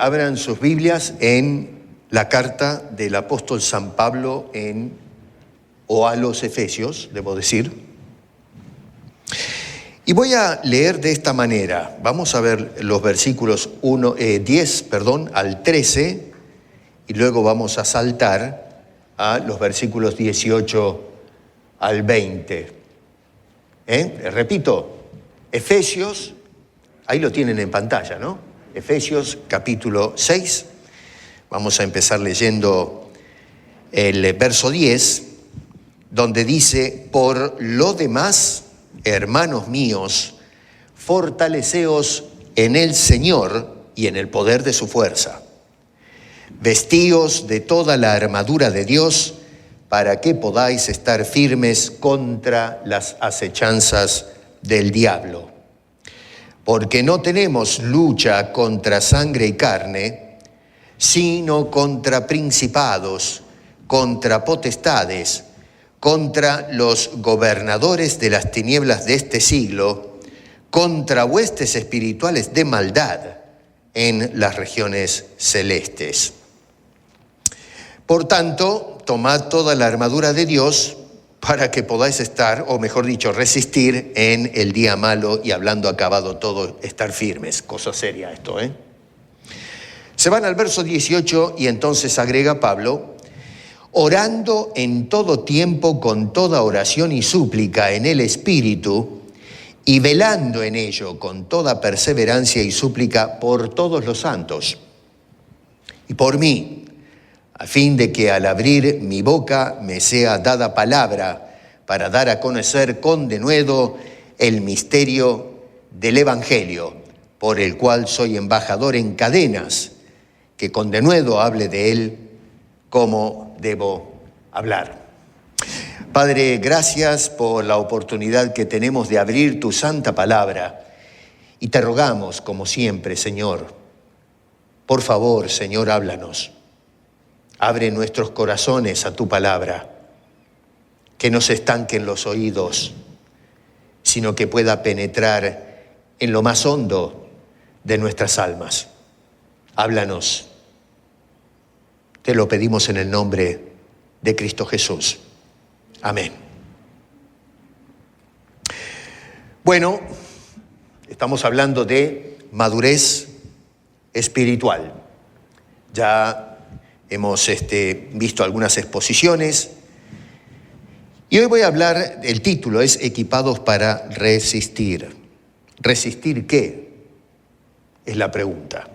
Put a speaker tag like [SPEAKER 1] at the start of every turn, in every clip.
[SPEAKER 1] Abran sus Biblias en la carta del apóstol San Pablo o a los Efesios, debo decir. Y voy a leer de esta manera. Vamos a ver los versículos 10 al 13 y luego vamos a saltar a los versículos 18 al 20. Repito, Efesios, ahí lo tienen en pantalla, ¿no? Efesios capítulo 6, vamos a empezar leyendo el verso 10, donde dice: por lo demás, hermanos míos, fortaleceos en el Señor y en el poder de su fuerza. Vestíos de toda la armadura de Dios para que podáis estar firmes contra las acechanzas del diablo. Porque no tenemos lucha contra sangre y carne, sino contra principados, contra potestades, contra los gobernadores de las tinieblas de este siglo, contra huestes espirituales de maldad en las regiones celestes. Por tanto, tomad toda la armadura de Dios para que podáis estar, o mejor dicho, resistir en el día malo y, hablando acabado todo, estar firmes. Cosa seria esto, ¿eh? Se van al verso 18 y entonces agrega Pablo: orando en todo tiempo con toda oración y súplica en el Espíritu, y velando en ello con toda perseverancia y súplica por todos los santos y por mí, a fin de que al abrir mi boca me sea dada palabra para dar a conocer con denuedo el misterio del Evangelio, por el cual soy embajador en cadenas, que con denuedo hable de él como debo hablar. Padre, gracias por la oportunidad que tenemos de abrir tu santa palabra, y te rogamos, como siempre, Señor, por favor, Señor, háblanos. Abre nuestros corazones a tu palabra, que no se estanquen los oídos, sino que pueda penetrar en lo más hondo de nuestras almas. Háblanos. Te lo pedimos en el nombre de Cristo Jesús. Amén. Bueno, estamos hablando de madurez espiritual. Ya hemos visto algunas exposiciones y hoy voy a hablar, el título es Equipados para resistir. ¿Resistir qué? Es la pregunta.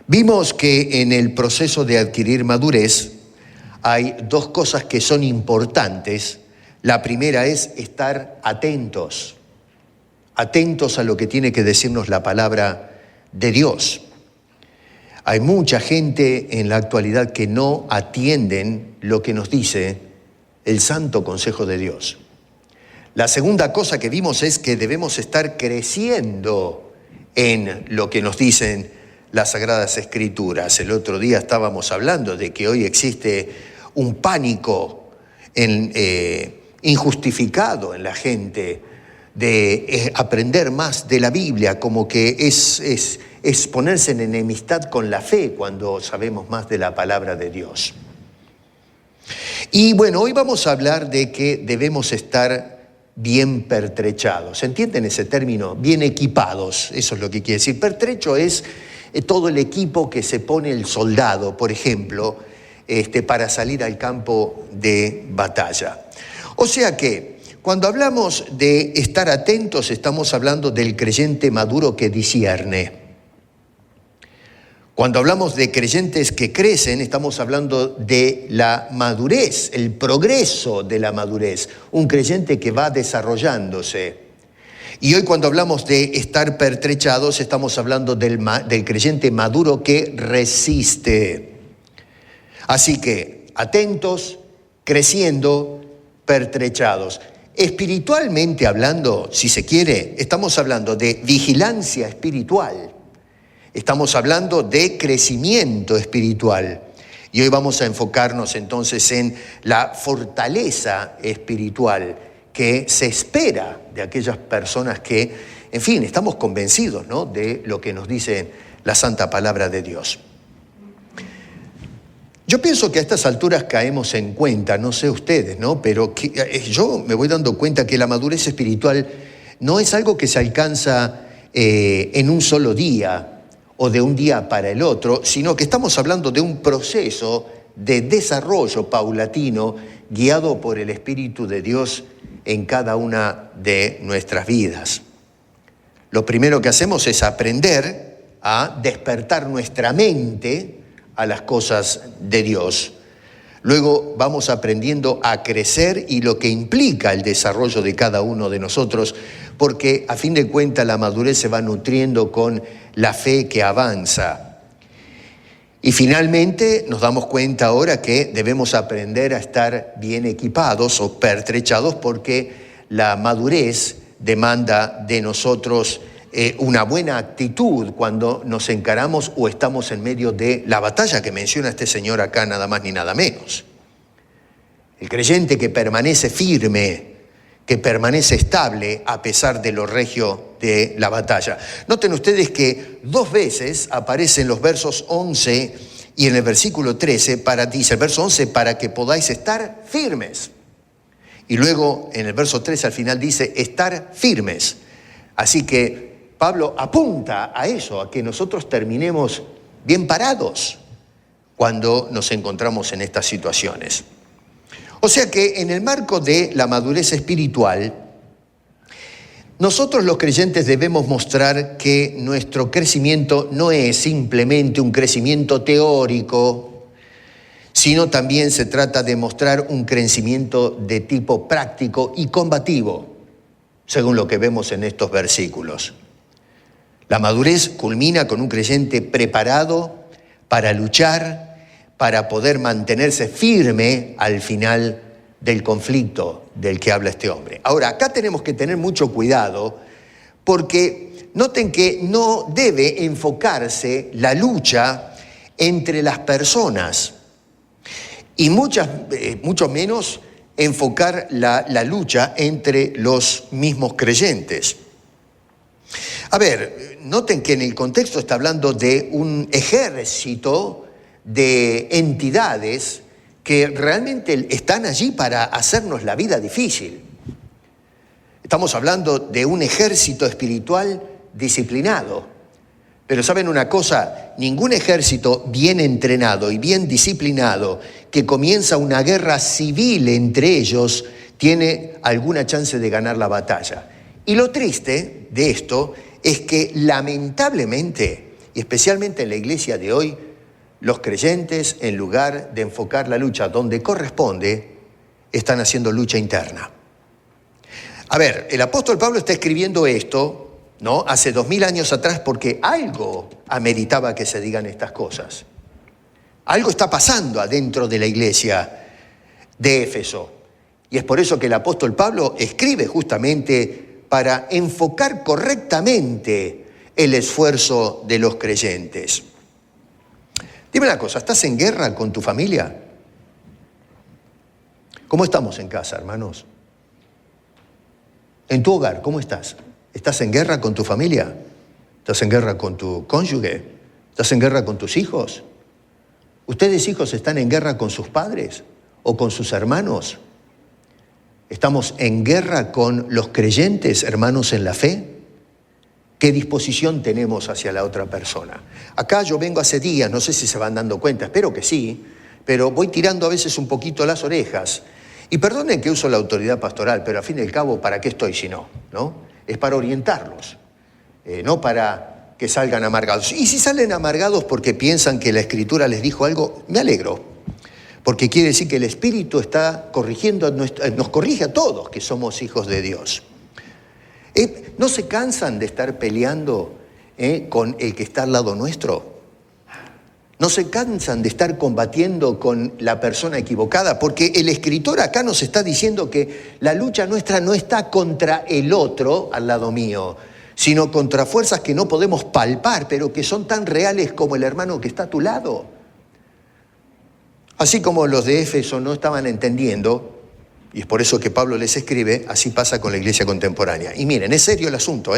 [SPEAKER 1] Vimos que en el proceso de adquirir madurez hay dos cosas que son importantes. La primera es estar atentos a lo que tiene que decirnos la palabra de Dios. Hay mucha gente en la actualidad que no atienden lo que nos dice el santo consejo de Dios. La segunda cosa que vimos es que debemos estar creciendo en lo que nos dicen las Sagradas Escrituras. El otro día estábamos hablando de que hoy existe un pánico injustificado en la gente de aprender más de la Biblia, como que es ponerse en enemistad con la fe cuando sabemos más de la palabra de Dios. Y bueno, hoy vamos a hablar de que debemos estar bien pertrechados. ¿Entienden ese término? Bien equipados, eso es lo que quiere decir. Pertrecho es todo el equipo que se pone el soldado, por ejemplo, para salir al campo de batalla. O sea que cuando hablamos de estar atentos, estamos hablando del creyente maduro que discierne. Cuando hablamos de creyentes que crecen, estamos hablando de la madurez, el progreso de la madurez, un creyente que va desarrollándose. Y hoy cuando hablamos de estar pertrechados, estamos hablando del creyente maduro que resiste. Así que atentos, creciendo, pertrechados. Espiritualmente hablando, si se quiere, estamos hablando de vigilancia espiritual. Estamos hablando de crecimiento espiritual. Y hoy vamos a enfocarnos entonces en la fortaleza espiritual que se espera de aquellas personas que, en fin, estamos convencidos, ¿no?, de lo que nos dice la santa palabra de Dios. Yo pienso que a estas alturas caemos en cuenta, no sé ustedes, ¿no? Pero yo me voy dando cuenta que la madurez espiritual no es algo que se alcanza en un solo día o de un día para el otro, sino que estamos hablando de un proceso de desarrollo paulatino guiado por el Espíritu de Dios en cada una de nuestras vidas. Lo primero que hacemos es aprender a despertar nuestra mente a las cosas de Dios. Luego vamos aprendiendo a crecer y lo que implica el desarrollo de cada uno de nosotros, porque a fin de cuentas la madurez se va nutriendo con la fe que avanza. Y finalmente nos damos cuenta ahora que debemos aprender a estar bien equipados o pertrechados, porque la madurez demanda de nosotros una buena actitud cuando nos encaramos o estamos en medio de la batalla que menciona este señor acá, nada más ni nada menos. El creyente que permanece firme, que permanece estable a pesar de lo regio de la batalla. Noten ustedes que 2 veces aparecen los versos 11 y en el versículo 13, dice el verso 11, para que podáis estar firmes. Y luego en el verso 13 al final dice, estar firmes. Así que Pablo apunta a eso, a que nosotros terminemos bien parados cuando nos encontramos en estas situaciones. O sea que en el marco de la madurez espiritual, nosotros los creyentes debemos mostrar que nuestro crecimiento no es simplemente un crecimiento teórico, sino también se trata de mostrar un crecimiento de tipo práctico y combativo, según lo que vemos en estos versículos. La madurez culmina con un creyente preparado para luchar, para poder mantenerse firme al final del conflicto del que habla este hombre. Ahora, acá tenemos que tener mucho cuidado porque noten que no debe enfocarse la lucha entre las personas y mucho menos enfocar la lucha entre los mismos creyentes. A ver, noten que en el contexto está hablando de un ejército de entidades que realmente están allí para hacernos la vida difícil. Estamos hablando de un ejército espiritual disciplinado. Pero ¿saben una cosa? Ningún ejército bien entrenado y bien disciplinado que comienza una guerra civil entre ellos tiene alguna chance de ganar la batalla. Y lo triste de esto es que lamentablemente, y especialmente en la iglesia de hoy, los creyentes, en lugar de enfocar la lucha donde corresponde, están haciendo lucha interna. A ver, el apóstol Pablo está escribiendo esto, ¿no? Hace 2000 años atrás, porque algo ameritaba que se digan estas cosas. Algo está pasando adentro de la iglesia de Éfeso. Y es por eso que el apóstol Pablo escribe justamente para enfocar correctamente el esfuerzo de los creyentes. Dime una cosa, ¿estás en guerra con tu familia? ¿Cómo estamos en casa, hermanos? En tu hogar, ¿cómo estás? ¿Estás en guerra con tu familia? ¿Estás en guerra con tu cónyuge? ¿Estás en guerra con tus hijos? ¿Ustedes, hijos, están en guerra con sus padres o con sus hermanos? ¿Estamos en guerra con los creyentes, hermanos en la fe? ¿Qué disposición tenemos hacia la otra persona? Acá yo vengo hace días, no sé si se van dando cuenta, espero que sí, pero voy tirando a veces un poquito las orejas. Y perdonen que uso la autoridad pastoral, pero a fin y al cabo, ¿para qué estoy si no? Es para orientarlos, no para que salgan amargados. Y si salen amargados porque piensan que la Escritura les dijo algo, me alegro. Porque quiere decir que el Espíritu está corrigiendo, nos corrige a todos que somos hijos de Dios. ¿No se cansan de estar peleando con el que está al lado nuestro? ¿No se cansan de estar combatiendo con la persona equivocada? Porque el escritor acá nos está diciendo que la lucha nuestra no está contra el otro al lado mío, sino contra fuerzas que no podemos palpar, pero que son tan reales como el hermano que está a tu lado. Así como los de Éfeso no estaban entendiendo, y es por eso que Pablo les escribe, así pasa con la iglesia contemporánea. Y miren, es serio el asunto,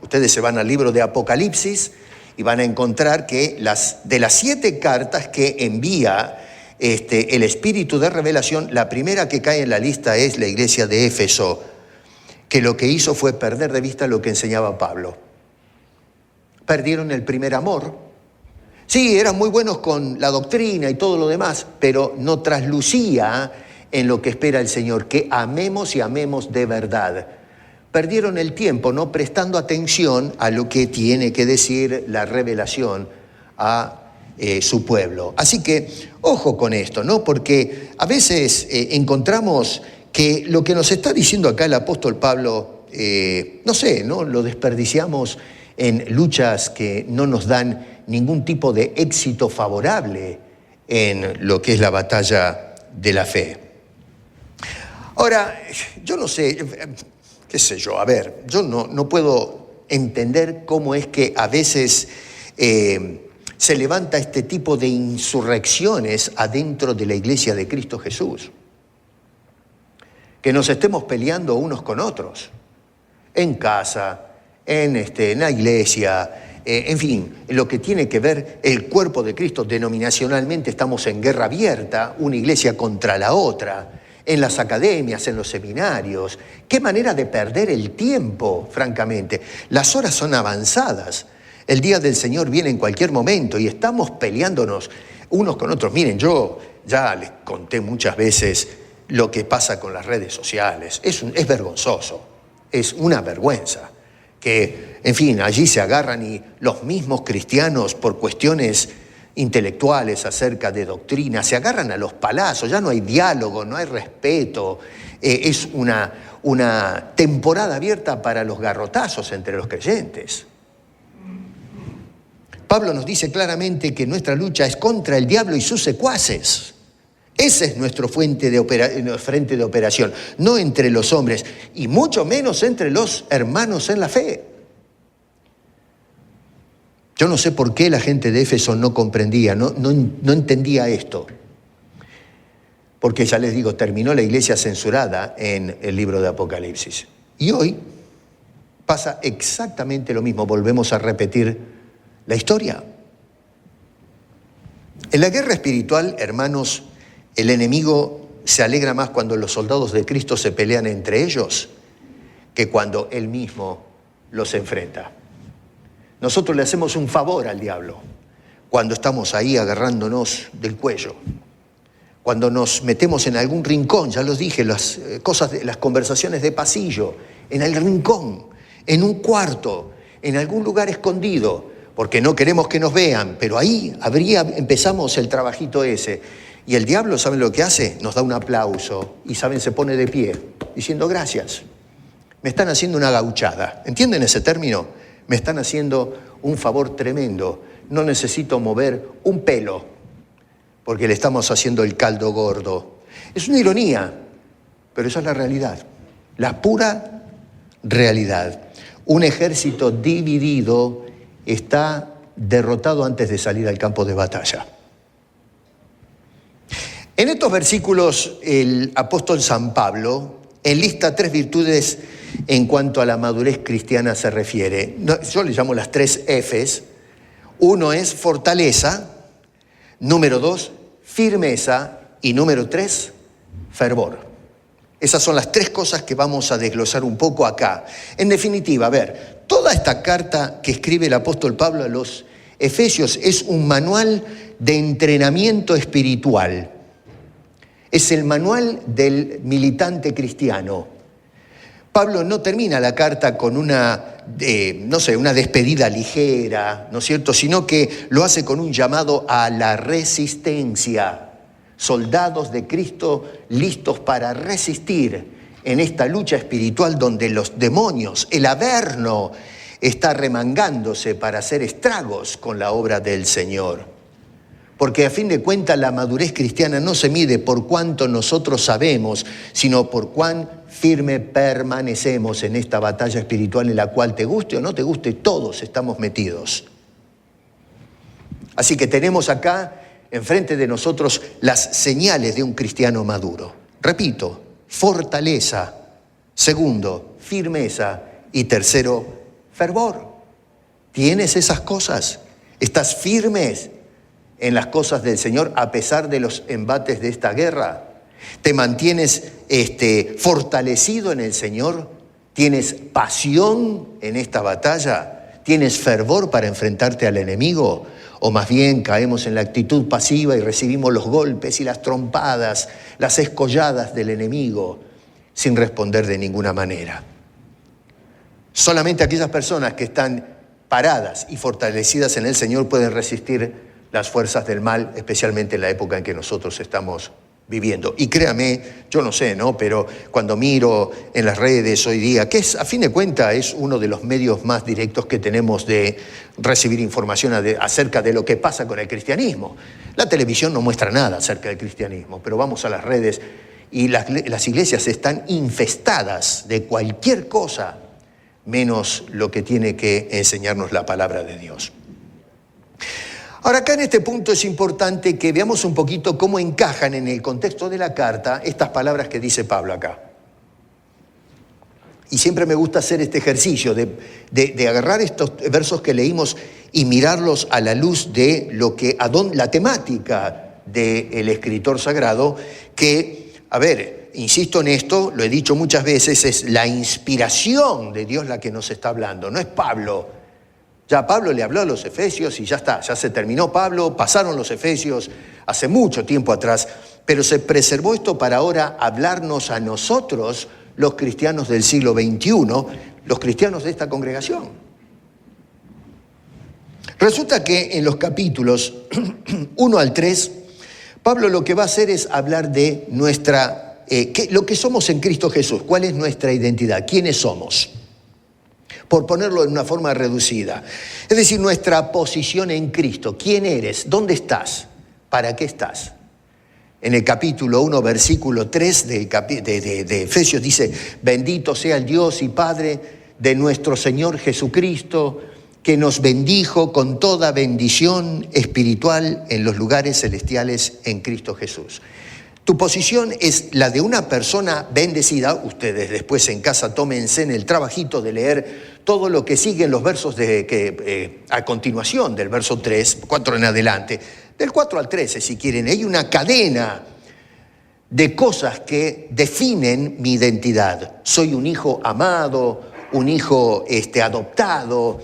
[SPEAKER 1] Ustedes se van al libro de Apocalipsis Y van a encontrar que de las 7 cartas que envía el Espíritu de revelación, la primera que cae en la lista es la iglesia de Éfeso, que lo que hizo fue perder de vista lo que enseñaba Pablo. Perdieron el primer amor. Sí, eran muy buenos con la doctrina y todo lo demás, pero no traslucía en lo que espera el Señor, que amemos y amemos de verdad. Perdieron el tiempo no prestando atención a lo que tiene que decir la revelación a su pueblo. Así que, ojo con esto, ¿no? Porque a veces encontramos que lo que nos está diciendo acá el apóstol Pablo, ¿no? Lo desperdiciamos en luchas que no nos dan ningún tipo de éxito favorable en lo que es la batalla de la fe. Ahora, yo no sé, qué sé yo, a ver, yo no puedo entender cómo es que a veces se levanta este tipo de insurrecciones adentro de la iglesia de Cristo Jesús. Que nos estemos peleando unos con otros, en casa, en la iglesia, en fin, en lo que tiene que ver el cuerpo de Cristo. Denominacionalmente estamos en guerra abierta, una iglesia contra la otra, en las academias, en los seminarios. Qué manera de perder el tiempo, francamente. Las horas son avanzadas. El día del Señor viene en cualquier momento y estamos peleándonos unos con otros. Miren, yo ya les conté muchas veces lo que pasa con las redes sociales. Es vergonzoso, es una vergüenza. Que, en fin, allí se agarran y los mismos cristianos por cuestiones intelectuales acerca de doctrina, se agarran a los palazos, ya no hay diálogo, no hay respeto, es una temporada abierta para los garrotazos entre los creyentes. Pablo nos dice claramente que nuestra lucha es contra el diablo y sus secuaces. Ese es nuestro frente de operación, no entre los hombres y mucho menos entre los hermanos en la fe. Yo no sé por qué la gente de Éfeso no comprendía, no entendía esto. Porque ya les digo, terminó la iglesia censurada en el libro de Apocalipsis. Y hoy pasa exactamente lo mismo, volvemos a repetir la historia. En la guerra espiritual, hermanos, el enemigo se alegra más cuando los soldados de Cristo se pelean entre ellos que cuando él mismo los enfrenta. Nosotros le hacemos un favor al diablo cuando estamos ahí agarrándonos del cuello, cuando nos metemos en algún rincón, ya los dije, las conversaciones de pasillo, en el rincón, en un cuarto, en algún lugar escondido, porque no queremos que nos vean, pero ahí empezamos el trabajito ese. Y el diablo, ¿saben lo que hace? Nos da un aplauso y, ¿saben? Se pone de pie, diciendo gracias. Me están haciendo una gauchada. ¿Entienden ese término? Me están haciendo un favor tremendo. No necesito mover un pelo, porque le estamos haciendo el caldo gordo. Es una ironía, pero esa es la realidad. La pura realidad. Un ejército dividido está derrotado antes de salir al campo de batalla. En estos versículos, el apóstol San Pablo enlista 3 virtudes en cuanto a la madurez cristiana se refiere. Yo le llamo las 3 Fs. 1 es fortaleza, número 2, firmeza y número 3, fervor. Esas son las 3 cosas que vamos a desglosar un poco acá. En definitiva, a ver, toda esta carta que escribe el apóstol Pablo a los Efesios es un manual de entrenamiento espiritual. Es el manual del militante cristiano. Pablo no termina la carta con una despedida ligera, ¿no es cierto?, sino que lo hace con un llamado a la resistencia. Soldados de Cristo listos para resistir en esta lucha espiritual donde los demonios, el averno, está remangándose para hacer estragos con la obra del Señor. Porque a fin de cuentas la madurez cristiana no se mide por cuánto nosotros sabemos, sino por cuán firme permanecemos en esta batalla espiritual en la cual, te guste o no te guste, todos estamos metidos. Así que tenemos acá enfrente de nosotros las señales de un cristiano maduro. Repito, fortaleza. Segundo, firmeza. Y tercero, fervor. ¿Tienes esas cosas? ¿Estás firmes en las cosas del Señor a pesar de los embates de esta guerra? ¿Te mantienes fortalecido en el Señor? ¿Tienes pasión en esta batalla? ¿Tienes fervor para enfrentarte al enemigo? ¿O más bien caemos en la actitud pasiva y recibimos los golpes y las trompadas, las escolladas del enemigo sin responder de ninguna manera? Solamente aquellas personas que están paradas y fortalecidas en el Señor pueden resistir las fuerzas del mal, especialmente en la época en que nosotros estamos viviendo. Y créame, yo no sé, ¿no? Pero cuando miro en las redes hoy día, que es, a fin de cuentas, es uno de los medios más directos que tenemos de recibir información acerca de lo que pasa con el cristianismo. La televisión no muestra nada acerca del cristianismo, pero vamos a las redes y las iglesias están infestadas de cualquier cosa menos lo que tiene que enseñarnos la palabra de Dios. Ahora, acá en este punto es importante que veamos un poquito cómo encajan en el contexto de la carta estas palabras que dice Pablo acá. Y siempre me gusta hacer este ejercicio de agarrar estos versos que leímos y mirarlos a la luz de la temática del escritor sagrado, que, a ver, insisto en esto, lo he dicho muchas veces, es la inspiración de Dios la que nos está hablando, no es Pablo. Ya Pablo le habló a los efesios y ya está, ya se terminó Pablo, pasaron los efesios hace mucho tiempo atrás, pero se preservó esto para ahora hablarnos a nosotros, los cristianos del siglo XXI, los cristianos de esta congregación. Resulta que en los capítulos 1 al 3, Pablo lo que va a hacer es hablar de lo que somos en Cristo Jesús, cuál es nuestra identidad, quiénes somos. Por ponerlo en una forma reducida. Es decir, nuestra posición en Cristo. ¿Quién eres? ¿Dónde estás? ¿Para qué estás? En el capítulo 1, versículo 3 de Efesios dice: bendito sea el Dios y Padre de nuestro Señor Jesucristo, que nos bendijo con toda bendición espiritual en los lugares celestiales en Cristo Jesús. Tu posición es la de una persona bendecida. Ustedes después en casa tómense en el trabajito de leer todo lo que sigue en los versos a continuación del verso 3, 4 en adelante, del 4 al 13 si quieren. Hay una cadena de cosas que definen mi identidad. Soy un hijo amado, un hijo adoptado,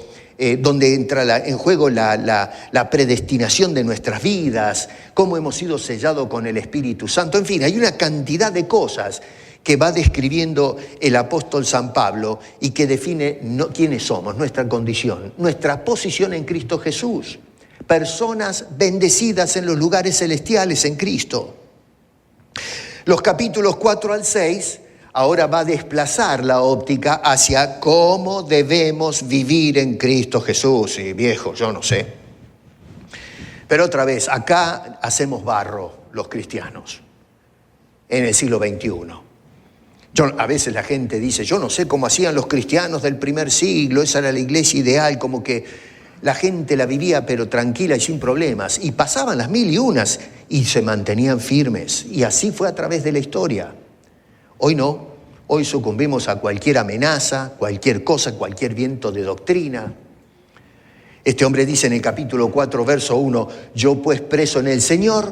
[SPEAKER 1] donde entra en juego la predestinación de nuestras vidas, cómo hemos sido sellados con el Espíritu Santo. En fin, hay una cantidad de cosas que va describiendo el apóstol San Pablo y que define quiénes somos, nuestra condición, nuestra posición en Cristo Jesús. Personas bendecidas en los lugares celestiales en Cristo. Los capítulos 4 al 6 ahora va a desplazar la óptica hacia cómo debemos vivir en Cristo Jesús. Y viejo, yo no sé. Pero otra vez, acá hacemos barro los cristianos en el siglo XXI. A veces la gente dice, yo no sé cómo hacían los cristianos del primer siglo, esa era la iglesia ideal, como que la gente la vivía pero tranquila y sin problemas. Y pasaban las 1001 y se mantenían firmes. Y así fue a través de la historia. Hoy no, hoy sucumbimos a cualquier amenaza, cualquier cosa, cualquier viento de doctrina. Este hombre dice en el capítulo 4, verso 1, yo pues preso en el Señor,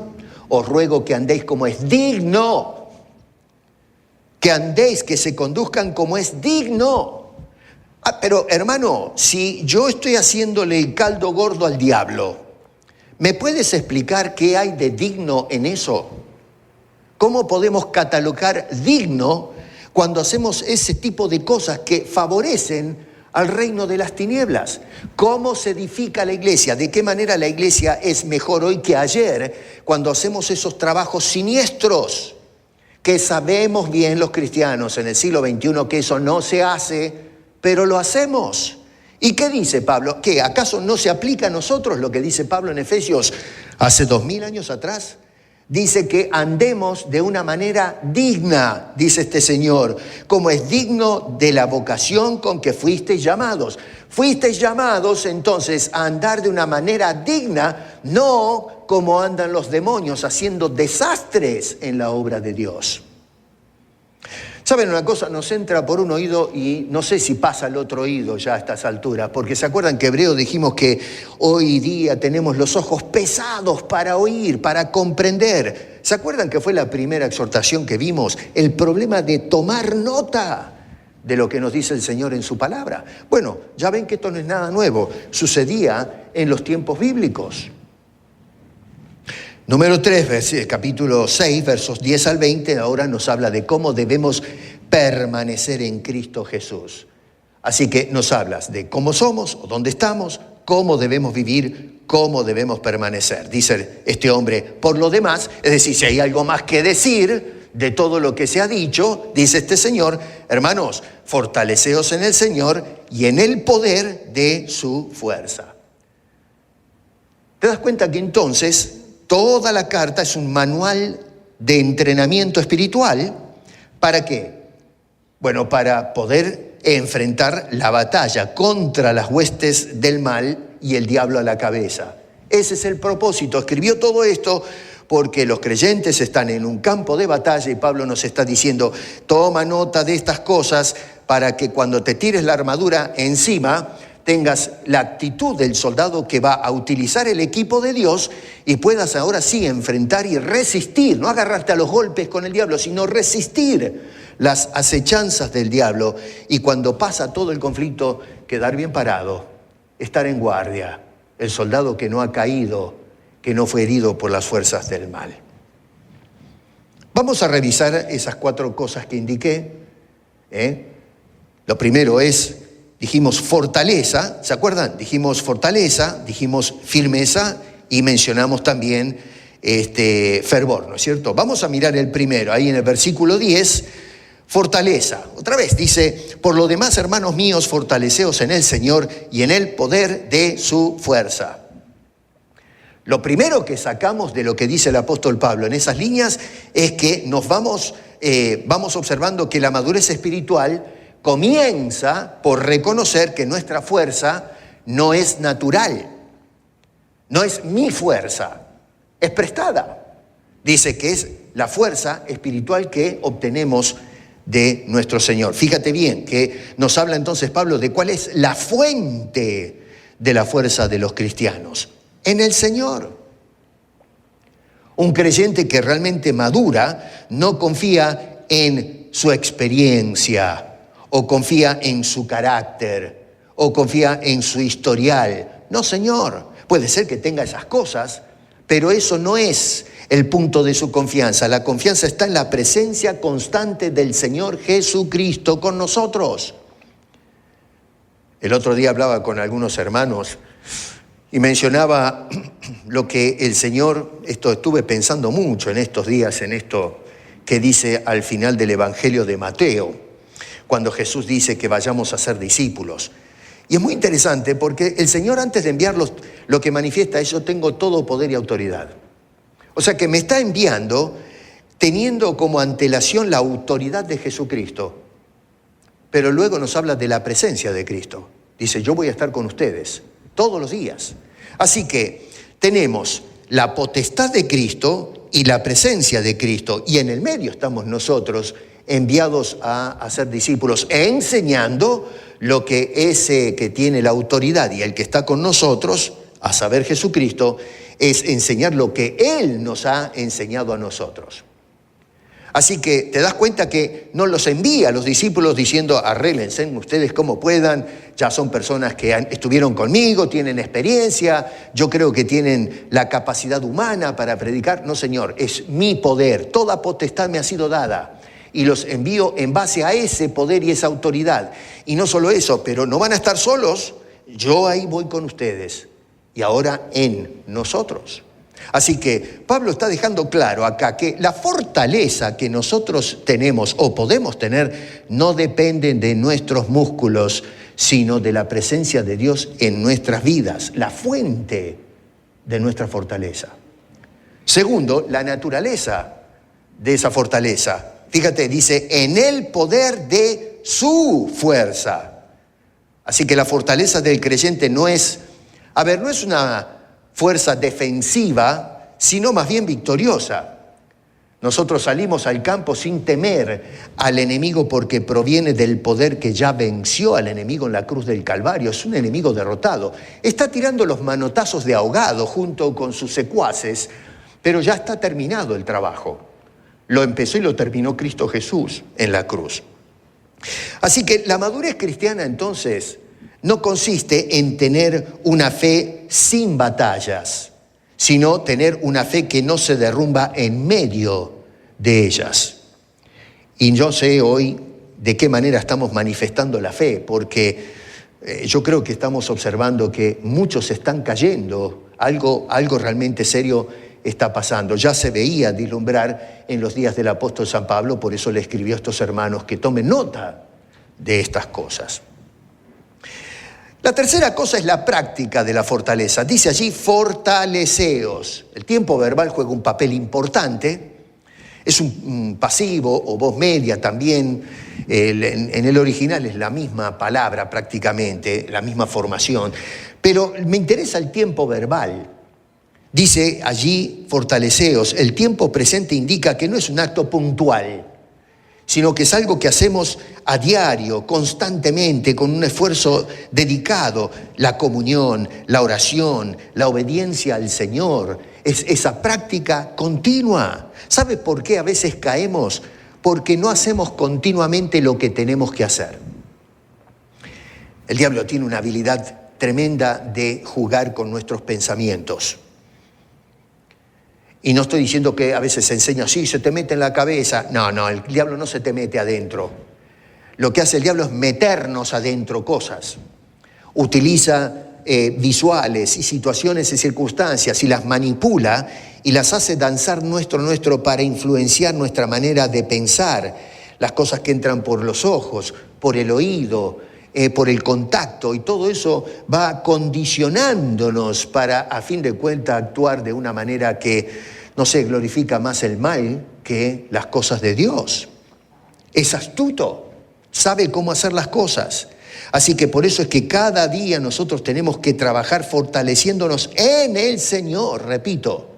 [SPEAKER 1] os ruego que andéis como es digno, que andéis, que se conduzcan como es digno. Pero hermano, si yo estoy haciéndole el caldo gordo al diablo, ¿me puedes explicar qué hay de digno en eso? ¿Cómo podemos catalogar digno cuando hacemos ese tipo de cosas que favorecen al reino de las tinieblas? ¿Cómo se edifica la iglesia? ¿De qué manera la iglesia es mejor hoy que ayer cuando hacemos esos trabajos siniestros? Que sabemos bien los cristianos en el siglo XXI que eso no se hace, pero lo hacemos. ¿Y qué dice Pablo? ¿Qué? ¿Acaso no se aplica a nosotros lo que dice Pablo en Efesios hace 2000 años atrás? Dice que andemos de una manera digna, dice este Señor, como es digno de la vocación con que fuisteis llamados. Fuisteis llamados entonces a andar de una manera digna, no como andan los demonios haciendo desastres en la obra de Dios. ¿Saben una cosa? Nos entra por un oído y no sé si pasa al otro oído ya a estas alturas, porque ¿se acuerdan que Hebreo dijimos que hoy día tenemos los ojos pesados para oír, para comprender? ¿Se acuerdan que fue la primera exhortación que vimos? El problema de tomar nota de lo que nos dice el Señor en su palabra. Bueno, ya ven que esto no es nada nuevo, sucedía en los tiempos bíblicos. Número 3, capítulo 6, versos 10 al 20, ahora nos habla de cómo debemos permanecer en Cristo Jesús. Así que nos hablas de cómo somos o dónde estamos, cómo debemos vivir, cómo debemos permanecer. Dice este hombre, por lo demás, es decir, si hay algo más que decir de todo lo que se ha dicho, dice este señor, hermanos, fortaleceos en el Señor y en el poder de su fuerza. ¿Te das cuenta que entonces toda la carta es un manual de entrenamiento espiritual? ¿Para qué? Bueno, para poder enfrentar la batalla contra las huestes del mal y el diablo a la cabeza. Ese es el propósito. Escribió todo esto porque los creyentes están en un campo de batalla y Pablo nos está diciendo, toma nota de estas cosas para que cuando te tires la armadura encima tengas la actitud del soldado que va a utilizar el equipo de Dios y puedas ahora sí enfrentar y resistir, no agarrarte a los golpes con el diablo, sino resistir las acechanzas del diablo y cuando pasa todo el conflicto, quedar bien parado, estar en guardia, el soldado que no ha caído, que no fue herido por las fuerzas del mal. Vamos a revisar esas 4 cosas que indiqué. Lo primero es, dijimos fortaleza, ¿se acuerdan? Dijimos fortaleza, dijimos firmeza y mencionamos también fervor, ¿no es cierto? Vamos a mirar el primero, ahí en el versículo 10, fortaleza. Otra vez dice, por lo demás, hermanos míos, fortaleceos en el Señor y en el poder de su fuerza. Lo primero que sacamos de lo que dice el apóstol Pablo en esas líneas es que nos vamos observando que la madurez espiritual comienza por reconocer que nuestra fuerza no es natural, no es mi fuerza, es prestada. Dice que es la fuerza espiritual que obtenemos de nuestro Señor. Fíjate bien que nos habla entonces Pablo de cuál es la fuente de la fuerza de los cristianos. En el Señor. Un creyente que realmente madura no confía en su experiencia o confía en su carácter o confía en su historial. No, Señor. Puede ser que tenga esas cosas, pero eso no es el punto de su confianza. La confianza está en la presencia constante del Señor Jesucristo con nosotros. El otro día hablaba con algunos hermanos y mencionaba lo que el Señor, estuve pensando mucho en estos días, en esto que dice al final del Evangelio de Mateo, cuando Jesús dice que vayamos a ser discípulos. Y es muy interesante porque el Señor antes de enviarlos, lo que manifiesta es yo tengo todo poder y autoridad. O sea que me está enviando teniendo como antelación la autoridad de Jesucristo. Pero luego nos habla de la presencia de Cristo. Dice, yo voy a estar con ustedes todos los días. Así que tenemos la potestad de Cristo y la presencia de Cristo. Y en el medio estamos nosotros enviados a ser discípulos, enseñando lo que ese que tiene la autoridad y el que está con nosotros, a saber Jesucristo, es enseñar lo que Él nos ha enseñado a nosotros. Así que te das cuenta que no los envía a los discípulos diciendo arréglense ustedes como puedan, ya son personas que estuvieron conmigo, tienen experiencia, yo creo que tienen la capacidad humana para predicar. No, Señor, es mi poder, toda potestad me ha sido dada y los envío en base a ese poder y esa autoridad. Y no solo eso, pero no van a estar solos, yo ahí voy con ustedes y ahora en nosotros. Así que Pablo está dejando claro acá que la fortaleza que nosotros tenemos o podemos tener no depende de nuestros músculos, sino de la presencia de Dios en nuestras vidas, la fuente de nuestra fortaleza. Segundo, la naturaleza de esa fortaleza. Fíjate, dice, en el poder de su fuerza. Así que la fortaleza del creyente no es una fuerza defensiva, sino más bien victoriosa. Nosotros salimos al campo sin temer al enemigo porque proviene del poder que ya venció al enemigo en la cruz del Calvario. Es un enemigo derrotado. Está tirando los manotazos de ahogado junto con sus secuaces, pero ya está terminado el trabajo. Lo empezó y lo terminó Cristo Jesús en la cruz. Así que la madurez cristiana entonces no consiste en tener una fe sin batallas, sino tener una fe que no se derrumba en medio de ellas. Y yo sé hoy de qué manera estamos manifestando la fe, porque yo creo que estamos observando que muchos están cayendo, algo realmente serio está pasando. Ya se veía vislumbrar en los días del apóstol San Pablo, por eso le escribió a estos hermanos que tomen nota de estas cosas. La tercera cosa es la práctica de la fortaleza. Dice allí, fortaleceos. El tiempo verbal juega un papel importante. Es un pasivo o voz media también. En el original es la misma palabra prácticamente, la misma formación. Pero me interesa el tiempo verbal. Dice allí, fortaleceos. El tiempo presente indica que no es un acto puntual, sino que es algo que hacemos a diario, constantemente, con un esfuerzo dedicado. La comunión, la oración, la obediencia al Señor, es esa práctica continua. ¿Sabe por qué a veces caemos? Porque no hacemos continuamente lo que tenemos que hacer. El diablo tiene una habilidad tremenda de jugar con nuestros pensamientos. Y no estoy diciendo que a veces se enseña así, se te mete en la cabeza. No, el diablo no se te mete adentro. Lo que hace el diablo es meternos adentro cosas. Utiliza visuales y situaciones y circunstancias y las manipula y las hace danzar nuestro para influenciar nuestra manera de pensar. Las cosas que entran por los ojos, por el oído, por el contacto, y todo eso va condicionándonos para, a fin de cuentas, actuar de una manera que, no sé, glorifica más el mal que las cosas de Dios. Es astuto, sabe cómo hacer las cosas. Así que por eso es que cada día nosotros tenemos que trabajar fortaleciéndonos en el Señor, repito,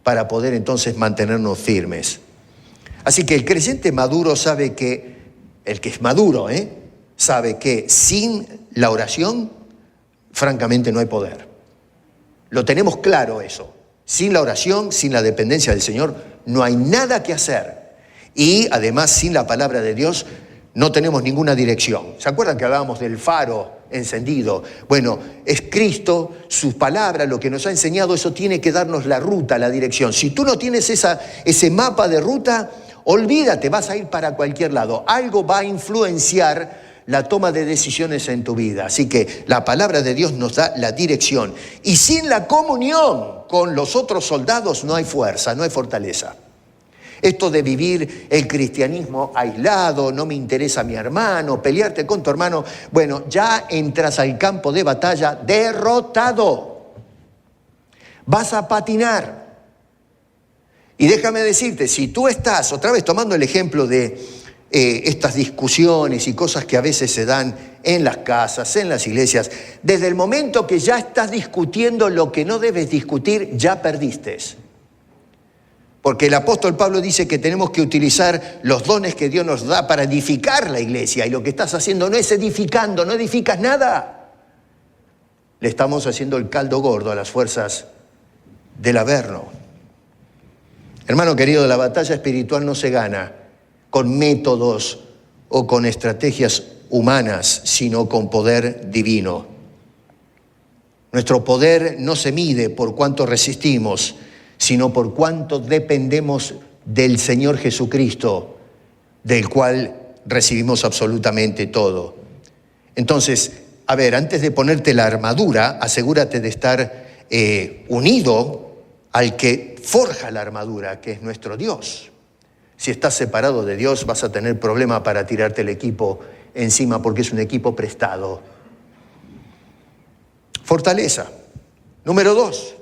[SPEAKER 1] para poder entonces mantenernos firmes. Así que el creyente maduro sabe que, el que es maduro, sabe que sin la oración, francamente no hay poder. Lo tenemos claro eso. Sin la oración, sin la dependencia del Señor, no hay nada que hacer. Y además, sin la palabra de Dios, no tenemos ninguna dirección. ¿Se acuerdan que hablábamos del faro encendido? Bueno, es Cristo, su palabra, lo que nos ha enseñado, eso tiene que darnos la ruta, la dirección. Si tú no tienes ese mapa de ruta, olvídate, vas a ir para cualquier lado. Algo va a influenciar la toma de decisiones en tu vida. Así que la palabra de Dios nos da la dirección. Y sin la comunión con los otros soldados no hay fuerza, no hay fortaleza. Esto de vivir el cristianismo aislado, no me interesa mi hermano, pelearte con tu hermano, bueno, ya entras al campo de batalla derrotado. Vas a patinar. Y déjame decirte, si tú estás, otra vez tomando el ejemplo de estas discusiones y cosas que a veces se dan en las casas, en las iglesias, desde el momento que ya estás discutiendo lo que no debes discutir, ya perdiste. Porque el apóstol Pablo dice que tenemos que utilizar los dones que Dios nos da para edificar la iglesia, y lo que estás haciendo no es edificando, no edificas nada. Le estamos haciendo el caldo gordo a las fuerzas del Averno. Hermano querido, la batalla espiritual no se gana con métodos o con estrategias humanas, sino con poder divino. Nuestro poder no se mide por cuánto resistimos, sino por cuánto dependemos del Señor Jesucristo, del cual recibimos absolutamente todo. Entonces, a ver, antes de ponerte la armadura, asegúrate de estar unido al que forja la armadura, que es nuestro Dios. Si estás separado de Dios, vas a tener problema para tirarte el equipo encima, porque es un equipo prestado. Fortaleza. Número 2,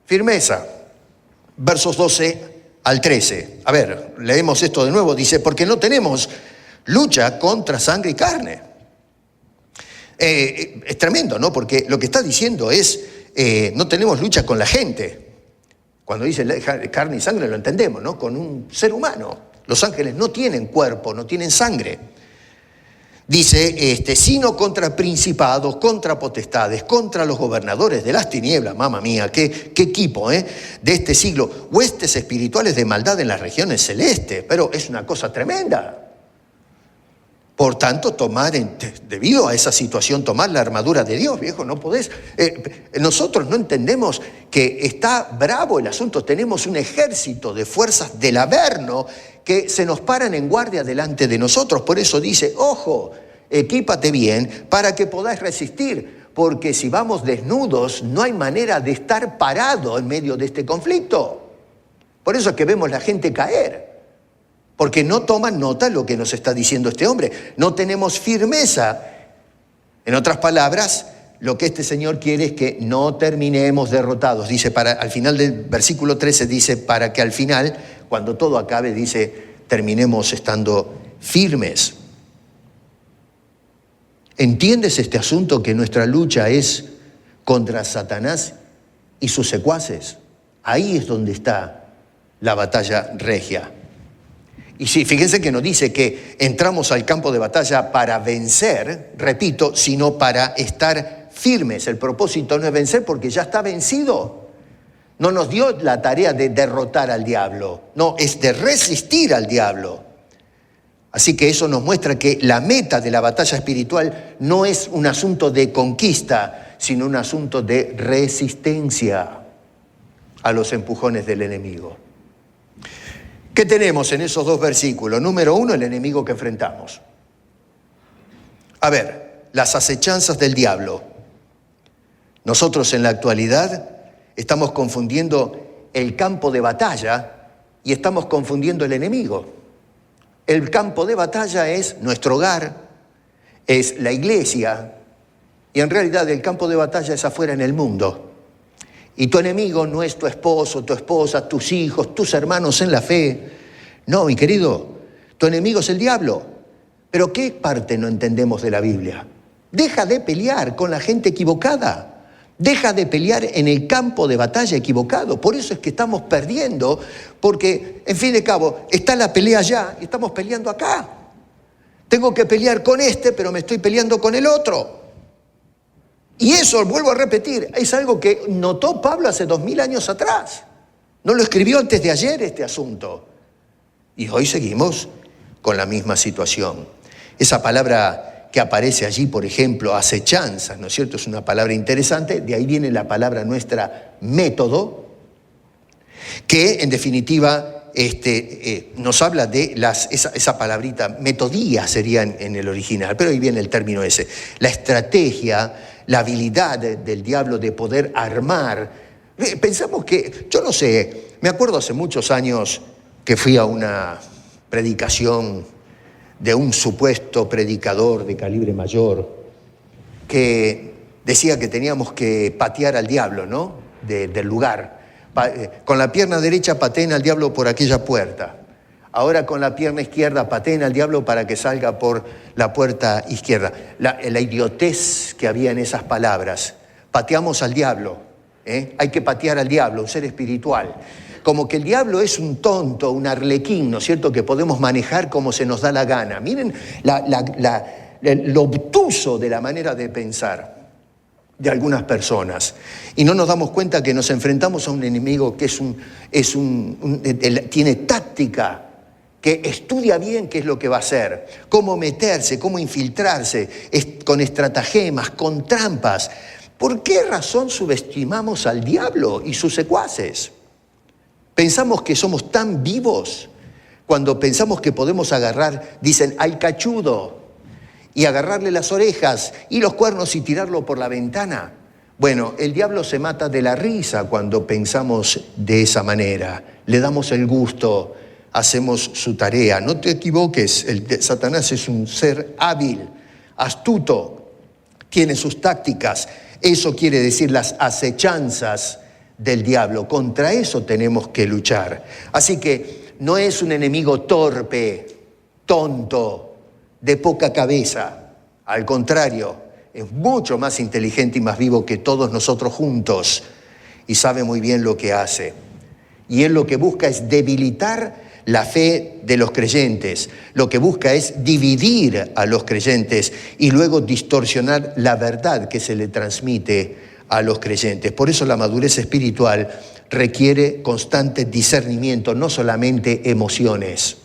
[SPEAKER 1] firmeza. Versos 12 al 13. A ver, leemos esto de nuevo. Dice, porque no tenemos lucha contra sangre y carne. Es tremendo, ¿no? Porque lo que está diciendo es, no tenemos lucha con la gente. Cuando dice carne y sangre lo entendemos, ¿no? Con un ser humano. Los ángeles no tienen cuerpo, no tienen sangre. Dice, sino contra principados, contra potestades, contra los gobernadores de las tinieblas, mamá mía, qué equipo, de este siglo, huestes espirituales de maldad en las regiones celestes, pero es una cosa tremenda. Por tanto, debido a esa situación, tomar la armadura de Dios, viejo, no podés. Nosotros no entendemos que está bravo el asunto. Tenemos un ejército de fuerzas del Averno que se nos paran en guardia delante de nosotros. Por eso dice, ojo, equípate bien para que podáis resistir. Porque si vamos desnudos, no hay manera de estar parado en medio de este conflicto. Por eso es que vemos la gente caer. Porque no toman nota de lo que nos está diciendo este hombre. No tenemos firmeza. En otras palabras, lo que este Señor quiere es que no terminemos derrotados. Dice, al final del versículo 13 dice, para que al final, cuando todo acabe, dice, terminemos estando firmes. ¿Entiendes este asunto que nuestra lucha es contra Satanás y sus secuaces? Ahí es donde está la batalla regia. Y sí, fíjense que no dice que entramos al campo de batalla para vencer, repito, sino para estar firmes. El propósito no es vencer porque ya está vencido. No nos dio la tarea de derrotar al diablo, no, es de resistir al diablo. Así que eso nos muestra que la meta de la batalla espiritual no es un asunto de conquista, sino un asunto de resistencia a los empujones del enemigo. ¿Qué tenemos en esos dos versículos? Número 1, el enemigo que enfrentamos. A ver, las acechanzas del diablo. Nosotros en la actualidad estamos confundiendo el campo de batalla y estamos confundiendo el enemigo. El campo de batalla es nuestro hogar, es la iglesia, y en realidad el campo de batalla es afuera en el mundo. Y tu enemigo no es tu esposo, tu esposa, tus hijos, tus hermanos en la fe. No, mi querido, tu enemigo es el diablo. Pero ¿qué parte no entendemos de la Biblia? Deja de pelear con la gente equivocada. Deja de pelear en el campo de batalla equivocado. Por eso es que estamos perdiendo, porque, en fin de cabo, está la pelea allá y estamos peleando acá. Tengo que pelear con este, pero me estoy peleando con el otro. Y eso, vuelvo a repetir, es algo que notó Pablo hace 2000 años atrás. No lo escribió antes de ayer este asunto. Y hoy seguimos con la misma situación. Esa palabra que aparece allí, por ejemplo, acechanzas, ¿no es cierto? Es una palabra interesante. De ahí viene la palabra nuestra método, que en definitiva nos habla de esa palabrita, metodía sería en el original, pero ahí viene el término ese. La estrategia, la habilidad del diablo de poder armar. Pensamos que, yo no sé, me acuerdo hace muchos años que fui a una predicación de un supuesto predicador de calibre mayor que decía que teníamos que patear al diablo, ¿no? Del lugar. Con la pierna derecha pateen al diablo por aquella puerta. Ahora con la pierna izquierda pateen al diablo para que salga por la puerta izquierda. La idiotez que había en esas palabras. Pateamos al diablo. Hay que patear al diablo, un ser espiritual. Como que el diablo es un tonto, un arlequín, ¿no es cierto?, que podemos manejar como se nos da la gana. Miren lo obtuso de la manera de pensar de algunas personas. Y no nos damos cuenta que nos enfrentamos a un enemigo que tiene táctica, que estudia bien qué es lo que va a hacer, cómo meterse, cómo infiltrarse, con estratagemas, con trampas. ¿Por qué razón subestimamos al diablo y sus secuaces? Pensamos que somos tan vivos cuando pensamos que podemos agarrar, dicen, al cachudo, y agarrarle las orejas y los cuernos y tirarlo por la ventana. Bueno, el diablo se mata de la risa cuando pensamos de esa manera. Le damos el gusto, hacemos su tarea. No te equivoques, Satanás es un ser hábil, astuto, tiene sus tácticas. Eso quiere decir las acechanzas del diablo. Contra eso tenemos que luchar. Así que no es un enemigo torpe, tonto, de poca cabeza. Al contrario, es mucho más inteligente y más vivo que todos nosotros juntos y sabe muy bien lo que hace. Y él lo que busca es debilitar la fe de los creyentes. Lo que busca es dividir a los creyentes y luego distorsionar la verdad que se le transmite a los creyentes. Por eso la madurez espiritual requiere constante discernimiento, no solamente emociones.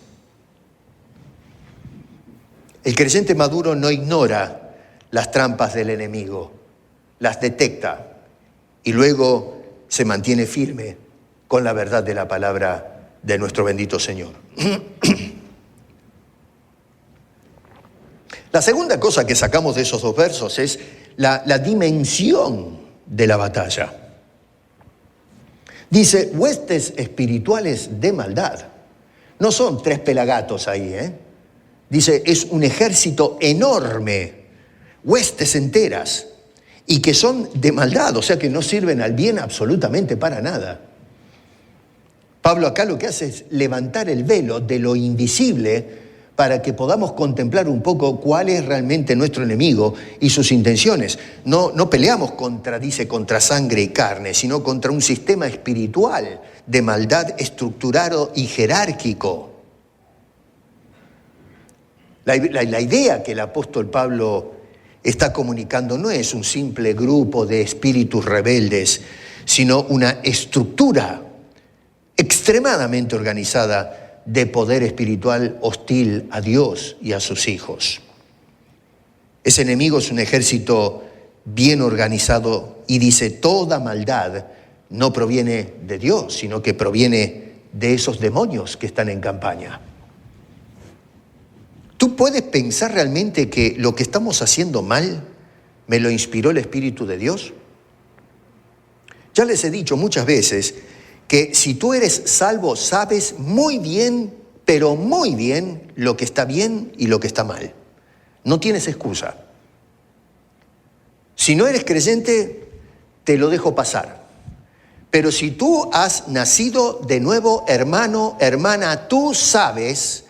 [SPEAKER 1] El creyente maduro no ignora las trampas del enemigo, las detecta y luego se mantiene firme con la verdad de la palabra de nuestro bendito Señor. La segunda cosa que sacamos de esos dos versos es la dimensión de la batalla. Dice, huestes espirituales de maldad. No son 3 pelagatos ahí, Dice, es un ejército enorme, huestes enteras, y que son de maldad, o sea que no sirven al bien absolutamente para nada. Pablo acá lo que hace es levantar el velo de lo invisible para que podamos contemplar un poco cuál es realmente nuestro enemigo y sus intenciones. No peleamos contra sangre y carne, sino contra un sistema espiritual de maldad estructurado y jerárquico. La idea que el apóstol Pablo está comunicando no es un simple grupo de espíritus rebeldes, sino una estructura extremadamente organizada de poder espiritual hostil a Dios y a sus hijos. Ese enemigo es un ejército bien organizado y dice, toda maldad no proviene de Dios, sino que proviene de esos demonios que están en campaña. ¿Tú puedes pensar realmente que lo que estamos haciendo mal me lo inspiró el Espíritu de Dios? Ya les he dicho muchas veces que si tú eres salvo, sabes muy bien, pero muy bien lo que está bien y lo que está mal. No tienes excusa. Si no eres creyente, te lo dejo pasar. Pero si tú has nacido de nuevo, hermano, hermana, tú sabes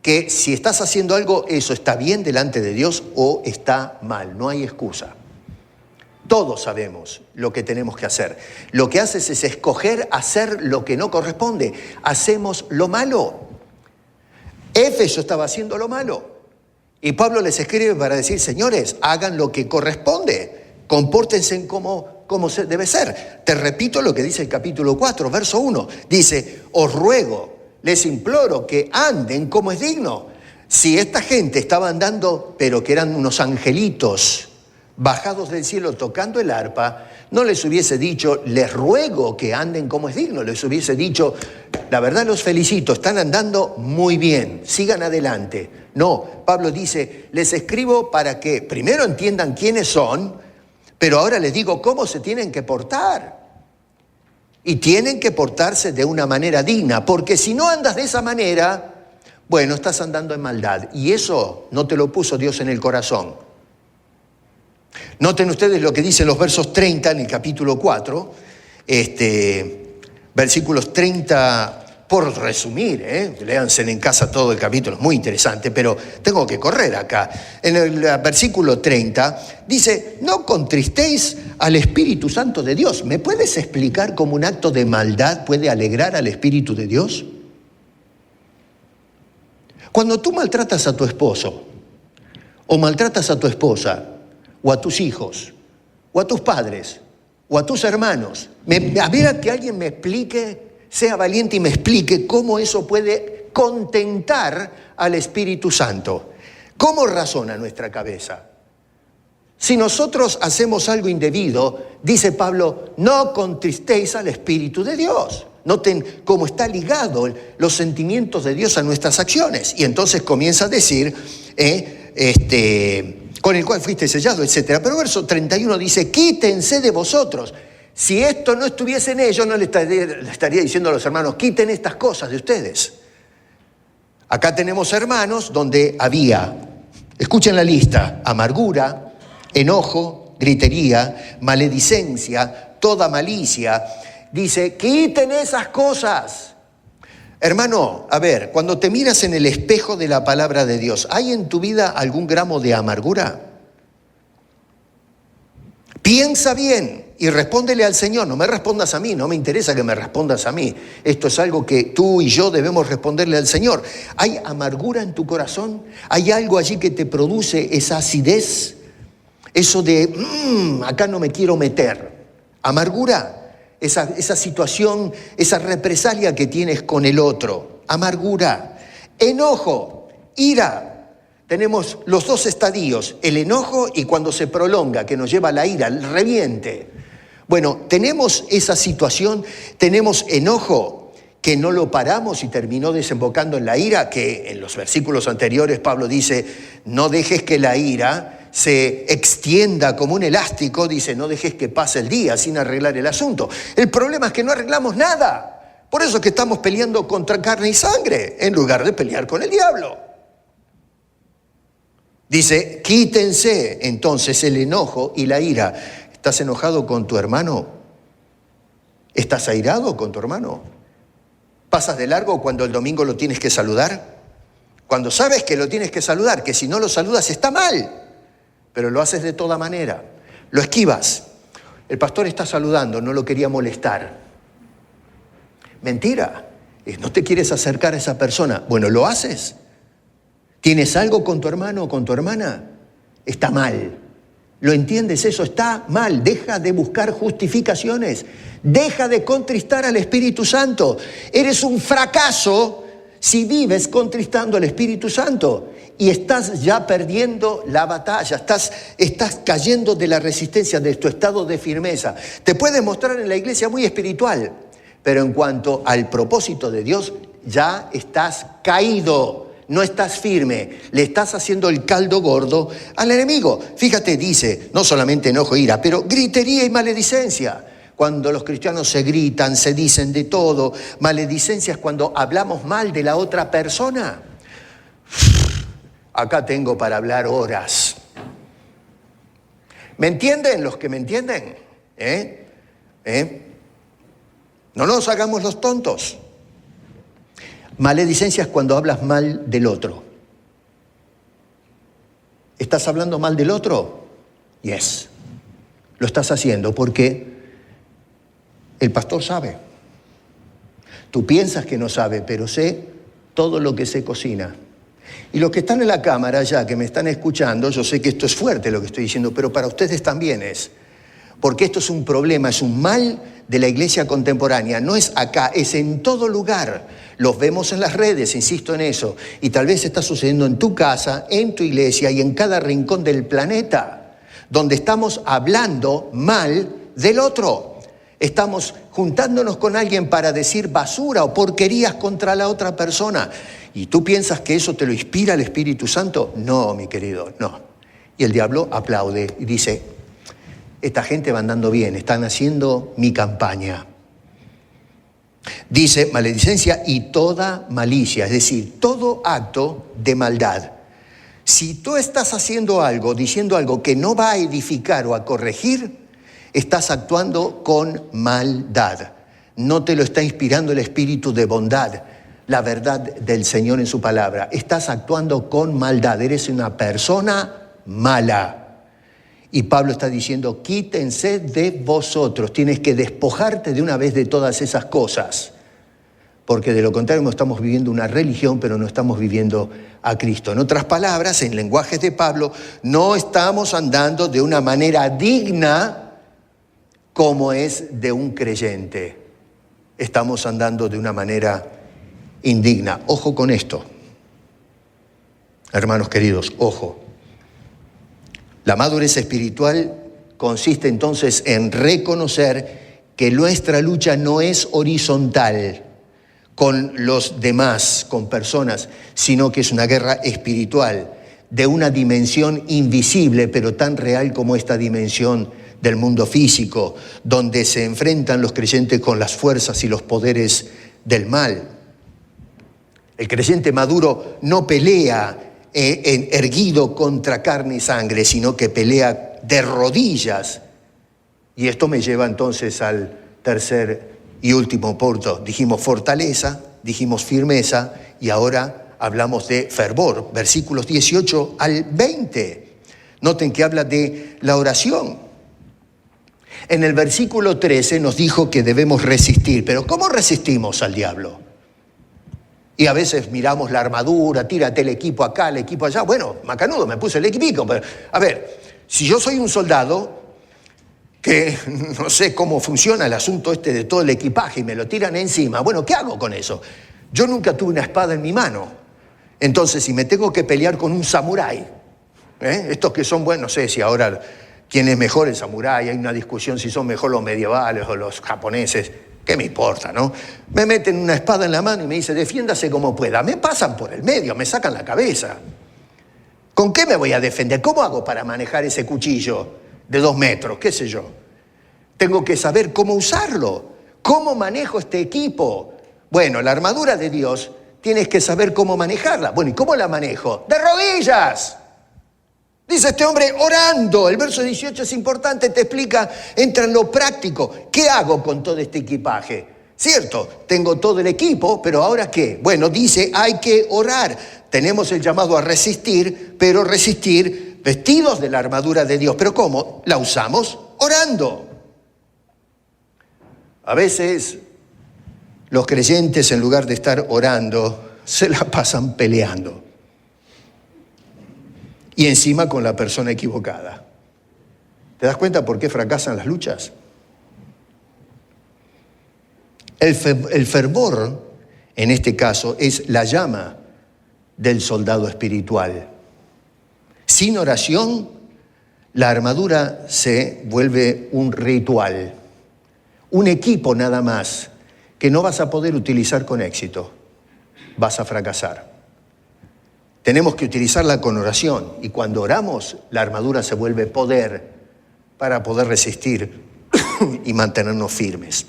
[SPEAKER 1] que si estás haciendo algo, eso está bien delante de Dios o está mal. No hay excusa. Todos sabemos lo que tenemos que hacer. Lo que haces es escoger hacer lo que no corresponde. Hacemos lo malo. Éfeso estaba haciendo lo malo. Y Pablo les escribe para decir, señores, hagan lo que corresponde. Compórtense como se debe ser. Te repito lo que dice el capítulo 4, verso 1. Dice, os ruego, les imploro que anden como es digno. Si esta gente estaba andando, pero que eran unos angelitos bajados del cielo tocando el arpa, no les hubiese dicho, les ruego que anden como es digno. Les hubiese dicho, la verdad los felicito, están andando muy bien, sigan adelante. No, Pablo dice, les escribo para que primero entiendan quiénes son, pero ahora les digo cómo se tienen que portar. Y tienen que portarse de una manera digna, porque si no andas de esa manera, bueno, estás andando en maldad. Y eso no te lo puso Dios en el corazón. Noten ustedes lo que dicen los versos 30 en el capítulo 4, versículos 30, por resumir, léanse en casa todo el capítulo, es muy interesante, pero tengo que correr acá. En el versículo 30 dice, no contristéis al Espíritu Santo de Dios. ¿Me puedes explicar cómo un acto de maldad puede alegrar al Espíritu de Dios? Cuando tú maltratas a tu esposo, o maltratas a tu esposa, o a tus hijos, o a tus padres, o a tus hermanos, a ver a que alguien me explique, sea valiente y me explique cómo eso puede contentar al Espíritu Santo. ¿Cómo razona nuestra cabeza? Si nosotros hacemos algo indebido, dice Pablo, no contristéis al Espíritu de Dios. Noten cómo está ligado los sentimientos de Dios a nuestras acciones. Y entonces comienza a decir, con el cual fuiste sellado, etc. Pero verso 31 dice, quítense de vosotros. Si esto no estuviese en ellos, no le estaría diciendo a los hermanos, quiten estas cosas de ustedes. Acá tenemos hermanos donde había, escuchen la lista, amargura, enojo, gritería, maledicencia, toda malicia. Dice, quiten esas cosas. Hermano, a ver, cuando te miras en el espejo de la palabra de Dios, ¿hay en tu vida algún gramo de amargura? Piensa bien. y respóndele al Señor. No me respondas a mí, no me interesa que me respondas a mí. Esto es algo que tú y yo debemos responderle al Señor. ¿Hay amargura en tu corazón? ¿Hay algo allí que te produce esa acidez? Eso de, acá no me quiero meter. Amargura, esa situación, esa represalia que tienes con el otro. Amargura, enojo, ira. Tenemos los dos estadios, el enojo y cuando se prolonga, que nos lleva a la ira, el reviente. Bueno, tenemos esa situación, tenemos enojo que no lo paramos y terminó desembocando en la ira, que en los versículos anteriores Pablo dice, no dejes que la ira se extienda como un elástico, dice, no dejes que pase el día sin arreglar el asunto. El problema es que no arreglamos nada. Por eso es que estamos peleando contra carne y sangre, en lugar de pelear con el diablo. Dice, quítense entonces el enojo y la ira. ¿Estás enojado con tu hermano? ¿Estás airado con tu hermano? ¿Pasas de largo cuando el domingo lo tienes que saludar? Cuando sabes que lo tienes que saludar, que si no lo saludas está mal, pero lo haces de toda manera. Lo esquivas. El pastor está saludando, no lo quería molestar. Mentira. No te quieres acercar a esa persona. Bueno, lo haces. ¿Tienes algo con tu hermano o con tu hermana? Está mal. ¿Lo entiendes? Eso está mal. Deja de buscar justificaciones. Deja de contristar al Espíritu Santo. Eres un fracaso si vives contristando al Espíritu Santo. Y estás ya perdiendo la batalla. Estás cayendo de la resistencia, de tu estado de firmeza. Te puedes mostrar en la iglesia muy espiritual, pero en cuanto al propósito de Dios, ya estás caído. No estás firme, le estás haciendo el caldo gordo al enemigo. Fíjate, dice, no solamente enojo, ira, pero gritería y maledicencia. Cuando los cristianos se gritan, se dicen de todo. Maledicencia es cuando hablamos mal de la otra persona. Acá tengo para hablar horas. ¿Me entienden los que me entienden? No nos hagamos los tontos. Maledicencia es cuando hablas mal del otro. ¿Estás hablando mal del otro? Yes. Lo estás haciendo porque el pastor sabe. Tú piensas que no sabe, pero sé todo lo que se cocina. Y los que están en la cámara ya, que me están escuchando, yo sé que esto es fuerte lo que estoy diciendo, pero para ustedes también es. Porque esto es un problema, es un mal de la iglesia contemporánea. No es acá, es en todo lugar. Los vemos en las redes, insisto en eso. Y tal vez está sucediendo en tu casa, en tu iglesia y en cada rincón del planeta, donde estamos hablando mal del otro. Estamos juntándonos con alguien para decir basura o porquerías contra la otra persona. ¿Y tú piensas que eso te lo inspira el Espíritu Santo? No, mi querido, no. Y el diablo aplaude y dice, esta gente va andando bien, están haciendo mi campaña. Dice maledicencia y toda malicia, es decir, todo acto de maldad. Si tú estás haciendo algo, diciendo algo que no va a edificar o a corregir, estás actuando con maldad. No te lo está inspirando el espíritu de bondad, la verdad del Señor en su palabra. Estás actuando con maldad, eres una persona mala. Y Pablo está diciendo, quítense de vosotros. Tienes que despojarte de una vez de todas esas cosas. Porque de lo contrario estamos viviendo una religión, pero no estamos viviendo a Cristo. En otras palabras, en lenguajes de Pablo, no estamos andando de una manera digna como es de un creyente. Estamos andando de una manera indigna. Ojo con esto. Hermanos queridos, ojo. La madurez espiritual consiste entonces en reconocer que nuestra lucha no es horizontal con los demás, con personas, sino que es una guerra espiritual de una dimensión invisible, pero tan real como esta dimensión del mundo físico, donde se enfrentan los creyentes con las fuerzas y los poderes del mal. El creyente maduro no pelea erguido contra carne y sangre, sino que pelea de rodillas. Y esto me lleva entonces al tercer y último punto. Dijimos fortaleza, dijimos firmeza y ahora hablamos de fervor. Versículos 18 al 20. Noten que habla de la oración. En el versículo 13 nos dijo que debemos resistir, pero ¿cómo resistimos al diablo? Y a veces miramos la armadura, tírate el equipo acá, el equipo allá. Bueno, macanudo, me puse el equipico, pero a ver, si yo soy un soldado que no sé cómo funciona el asunto este de todo el equipaje y me lo tiran encima, bueno, ¿qué hago con eso? Yo nunca tuve una espada en mi mano, entonces si me tengo que pelear con un samurái, estos que son buenos, no sé si ahora quién es mejor el samurái, hay una discusión si son mejor los medievales o los japoneses, ¿qué me importa, no? Me meten una espada en la mano y me dicen, defiéndase como pueda, me pasan por el medio, me sacan la cabeza. ¿Con qué me voy a defender? ¿Cómo hago para manejar ese cuchillo de 2 metros? ¿Qué sé yo? Tengo que saber cómo usarlo. ¿Cómo manejo este equipo? Bueno, la armadura de Dios, tienes que saber cómo manejarla. Bueno, ¿y cómo la manejo? ¡De rodillas! Dice este hombre, orando. El verso 18 es importante, te explica, entra en lo práctico. ¿Qué hago con todo este equipaje? Cierto, tengo todo el equipo, pero ¿ahora qué? Bueno, dice, hay que orar. Tenemos el llamado a resistir, pero resistir vestidos de la armadura de Dios. ¿Pero cómo? La usamos orando. A veces los creyentes, en lugar de estar orando, se la pasan peleando. Y encima con la persona equivocada. ¿Te das cuenta por qué fracasan las luchas? El fervor, en este caso, es la llama del soldado espiritual. Sin oración, la armadura se vuelve un ritual, un equipo nada más, que no vas a poder utilizar con éxito. Vas a fracasar. Tenemos que utilizarla con oración, y cuando oramos, la armadura se vuelve poder para poder resistir y mantenernos firmes.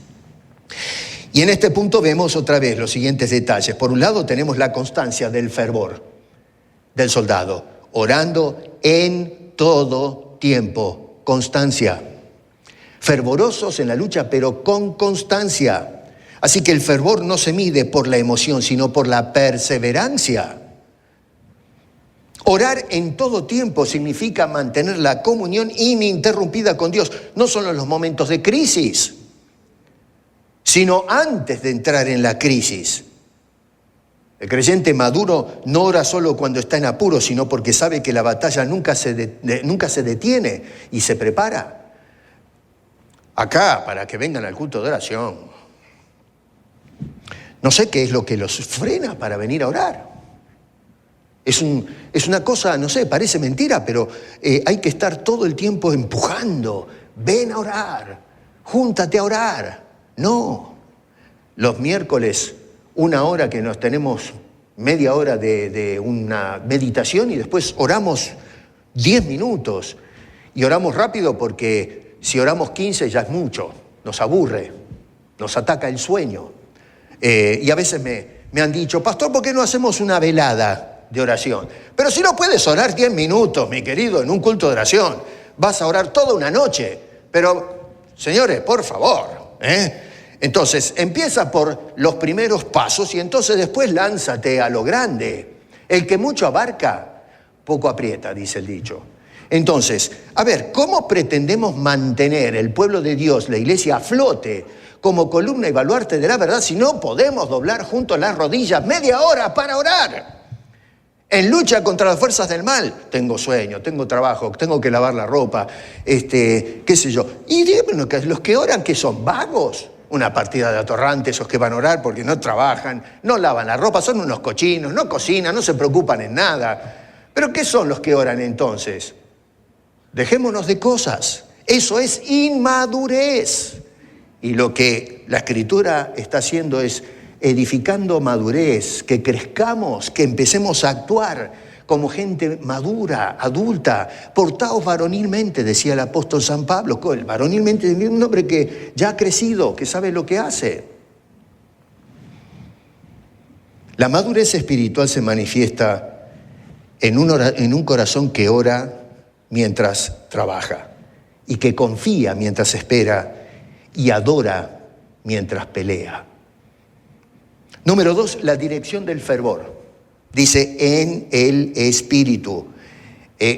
[SPEAKER 1] Y en este punto vemos otra vez los siguientes detalles. Por un lado tenemos la constancia del fervor del soldado, orando en todo tiempo, constancia. Fervorosos en la lucha, pero con constancia. Así que el fervor no se mide por la emoción, sino por la perseverancia. Orar en todo tiempo significa mantener la comunión ininterrumpida con Dios, no solo en los momentos de crisis, sino antes de entrar en la crisis. El creyente maduro no ora solo cuando está en apuro, sino porque sabe que la batalla nunca se detiene y se prepara. Acá, para que vengan al culto de oración, no sé qué es lo que los frena para venir a orar. Es una cosa, no sé, parece mentira, pero hay que estar todo el tiempo empujando. Ven a orar, júntate a orar. No, los miércoles, 1 hora que nos tenemos, media hora de una meditación y después oramos 10 minutos. Y oramos rápido porque si oramos 15 ya es mucho, nos aburre, nos ataca el sueño. Y a veces me han dicho, pastor, ¿por qué no hacemos una velada de oración? Pero si no puedes orar 10 minutos, mi querido, en un culto de oración, vas a orar toda una noche. Pero, señores, por favor, Entonces, empieza por los primeros pasos y entonces después lánzate a lo grande. El que mucho abarca, poco aprieta, dice el dicho. Entonces, a ver, ¿cómo pretendemos mantener el pueblo de Dios, la iglesia, a flote como columna y baluarte de la verdad si no podemos doblar juntos las rodillas media hora para orar? En lucha contra las fuerzas del mal, tengo sueño, tengo trabajo, tengo que lavar la ropa, qué sé yo. Y díganme, los que oran, ¿qué son? ¿Vagos? Una partida de atorrantes, esos que van a orar porque no trabajan, no lavan la ropa, son unos cochinos, no cocinan, no se preocupan en nada. ¿Pero qué son los que oran entonces? Dejémonos de cosas. Eso es inmadurez. Y lo que la Escritura está haciendo es edificando madurez, que crezcamos, que empecemos a actuar como gente madura, adulta, portaos varonilmente, decía el apóstol San Pablo. Varonilmente, un hombre que ya ha crecido, que sabe lo que hace. La madurez espiritual se manifiesta en un corazón que ora mientras trabaja y que confía mientras espera y adora mientras pelea. Número 2, la dirección del fervor. Dice, en el Espíritu.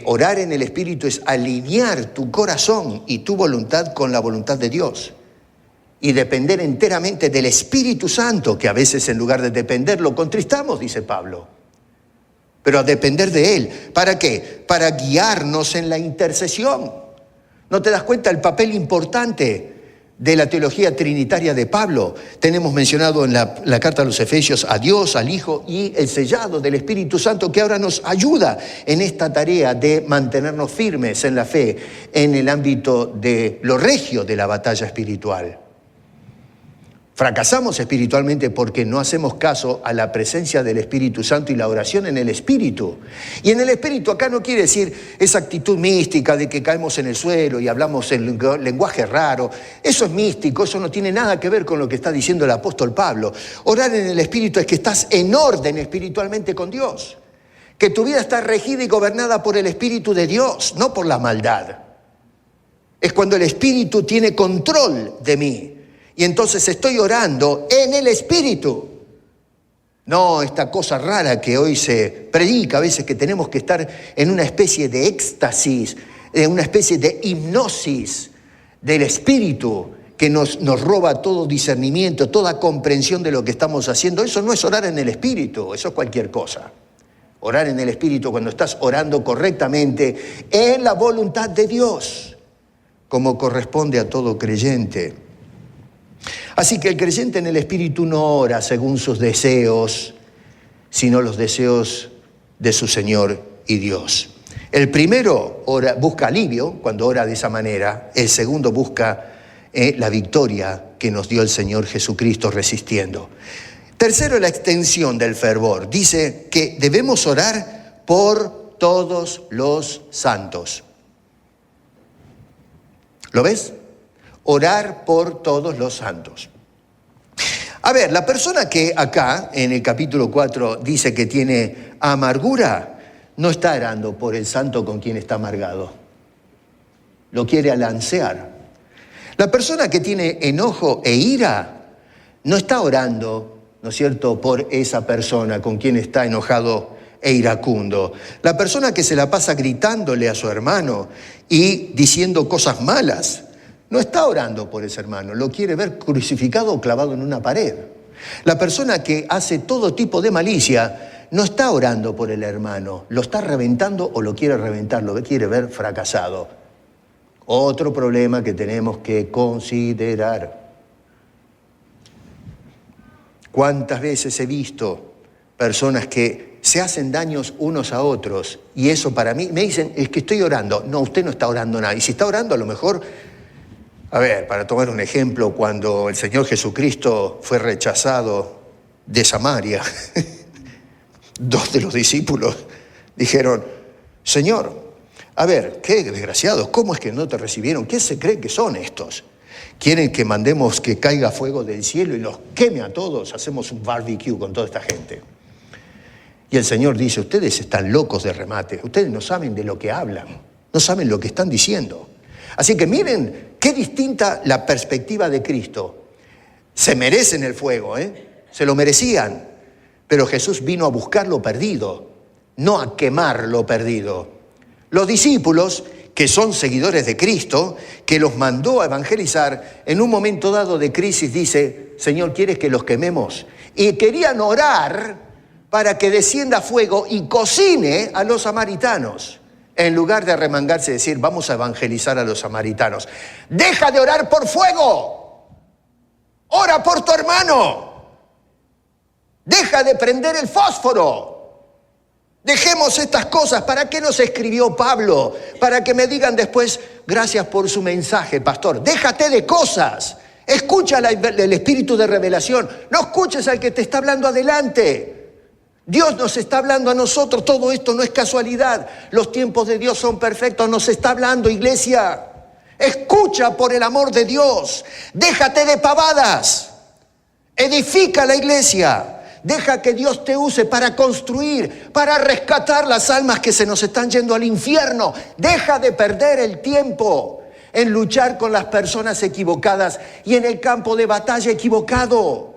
[SPEAKER 1] Orar en el Espíritu es alinear tu corazón y tu voluntad con la voluntad de Dios. Y depender enteramente del Espíritu Santo, que a veces en lugar de depender lo contristamos, dice Pablo. Pero a depender de Él. ¿Para qué? Para guiarnos en la intercesión. ¿No te das cuenta el papel importante de la teología trinitaria de Pablo? Tenemos mencionado en la carta a los Efesios a Dios, al Hijo y el sellado del Espíritu Santo, que ahora nos ayuda en esta tarea de mantenernos firmes en la fe en el ámbito de lo regio de la batalla espiritual. Fracasamos espiritualmente porque no hacemos caso a la presencia del Espíritu Santo y la oración en el Espíritu. Y en el Espíritu acá no quiere decir esa actitud mística de que caemos en el suelo y hablamos en lenguaje raro. Eso es místico, eso no tiene nada que ver con lo que está diciendo el apóstol Pablo. Orar en el Espíritu es que estás en orden espiritualmente con Dios. Que tu vida está regida y gobernada por el Espíritu de Dios, no por la maldad. Es cuando el Espíritu tiene control de mí. Y entonces estoy orando en el Espíritu. No esta cosa rara que hoy se predica a veces, que tenemos que estar en una especie de éxtasis, en una especie de hipnosis del Espíritu que nos roba todo discernimiento, toda comprensión de lo que estamos haciendo. Eso no es orar en el Espíritu, eso es cualquier cosa. Orar en el Espíritu cuando estás orando correctamente en la voluntad de Dios, como corresponde a todo creyente. Así que el creyente en el Espíritu no ora según sus deseos, sino los deseos de su Señor y Dios. El primero busca alivio cuando ora de esa manera. El segundo busca la victoria que nos dio el Señor Jesucristo resistiendo. Tercero, la extensión del fervor. Dice que debemos orar por todos los santos. ¿Lo ves? Orar por todos los santos. A ver, la persona que acá, en el capítulo 4, dice que tiene amargura, no está orando por el santo con quien está amargado. Lo quiere alancear. La persona que tiene enojo e ira, no está orando, ¿no es cierto?, por esa persona con quien está enojado e iracundo. La persona que se la pasa gritándole a su hermano y diciendo cosas malas, no está orando por ese hermano, lo quiere ver crucificado o clavado en una pared. La persona que hace todo tipo de malicia no está orando por el hermano, lo está reventando o lo quiere reventar, lo quiere ver fracasado. Otro problema que tenemos que considerar. ¿Cuántas veces he visto personas que se hacen daños unos a otros? Y eso para mí, me dicen, es que estoy orando. No, usted no está orando nada. Y si está orando, a lo mejor... A ver, para tomar un ejemplo, cuando el Señor Jesucristo fue rechazado de Samaria, dos de los discípulos dijeron, Señor, a ver, qué desgraciados, ¿cómo es que no te recibieron? ¿Qué se creen que son estos? ¿Quieren que mandemos que caiga fuego del cielo y los queme a todos? Hacemos un barbecue con toda esta gente. Y el Señor dice, ustedes están locos de remate, ustedes no saben de lo que hablan, no saben lo que están diciendo. Así que miren qué distinta la perspectiva de Cristo. Se merecen el fuego, se lo merecían, pero Jesús vino a buscar lo perdido, no a quemar lo perdido. Los discípulos, que son seguidores de Cristo, que los mandó a evangelizar, en un momento dado de crisis dice, Señor, ¿quieres que los quememos? Y querían orar para que descienda fuego y cocine a los samaritanos. En lugar de arremangarse y decir, vamos a evangelizar a los samaritanos. Deja de orar por fuego. Ora por tu hermano. Deja de prender el fósforo. Dejemos estas cosas. ¿Para qué nos escribió Pablo? Para que me digan después, gracias por su mensaje, pastor. Déjate de cosas. Escucha el espíritu de revelación. No escuches al que te está hablando adelante. Dios nos está hablando a nosotros, todo esto no es casualidad. Los tiempos de Dios son perfectos, nos está hablando, iglesia. Escucha por el amor de Dios, déjate de pavadas, edifica la iglesia, deja que Dios te use para construir, para rescatar las almas que se nos están yendo al infierno. Deja de perder el tiempo en luchar con las personas equivocadas y en el campo de batalla equivocado.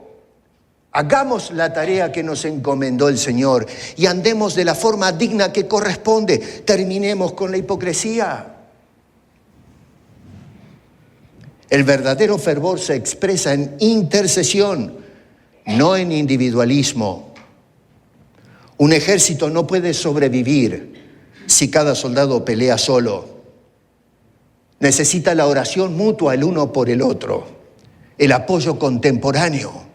[SPEAKER 1] Hagamos la tarea que nos encomendó el Señor y andemos de la forma digna que corresponde. Terminemos con la hipocresía. El verdadero fervor se expresa en intercesión, no en individualismo. Un ejército no puede sobrevivir si cada soldado pelea solo. Necesita la oración mutua el uno por el otro, el apoyo contemporáneo.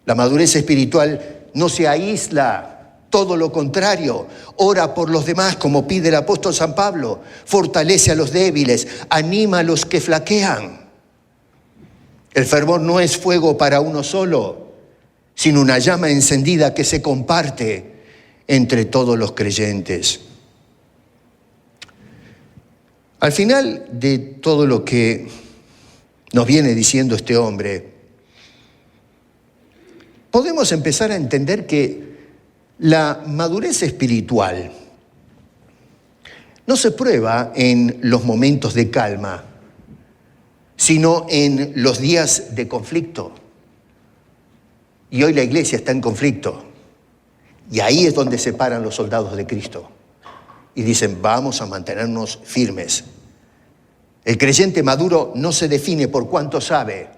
[SPEAKER 1] La madurez espiritual no se aísla, todo lo contrario, ora por los demás como pide el apóstol San Pablo, fortalece a los débiles, anima a los que flaquean. El fervor no es fuego para uno solo, sino una llama encendida que se comparte entre todos los creyentes. Al final de todo lo que nos viene diciendo este hombre, podemos empezar a entender que la madurez espiritual no se prueba en los momentos de calma, sino en los días de conflicto. Y hoy la iglesia está en conflicto. Y ahí es donde se paran los soldados de Cristo. Y dicen, vamos a mantenernos firmes. El creyente maduro no se define por cuánto sabe,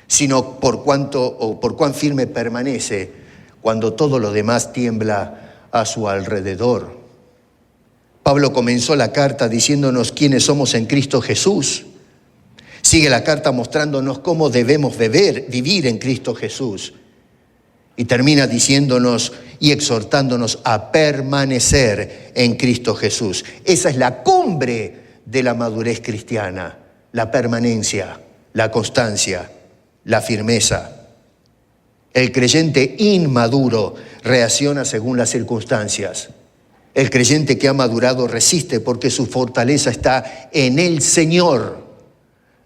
[SPEAKER 1] sino por cuán firme permanece cuando todo lo demás tiembla a su alrededor. Pablo comenzó la carta diciéndonos quiénes somos en Cristo Jesús. Sigue la carta mostrándonos cómo debemos vivir en Cristo Jesús. Y termina diciéndonos y exhortándonos a permanecer en Cristo Jesús. Esa es la cumbre de la madurez cristiana, la permanencia, la constancia, la firmeza. El creyente inmaduro reacciona según las circunstancias. El creyente que ha madurado resiste porque su fortaleza está en el Señor,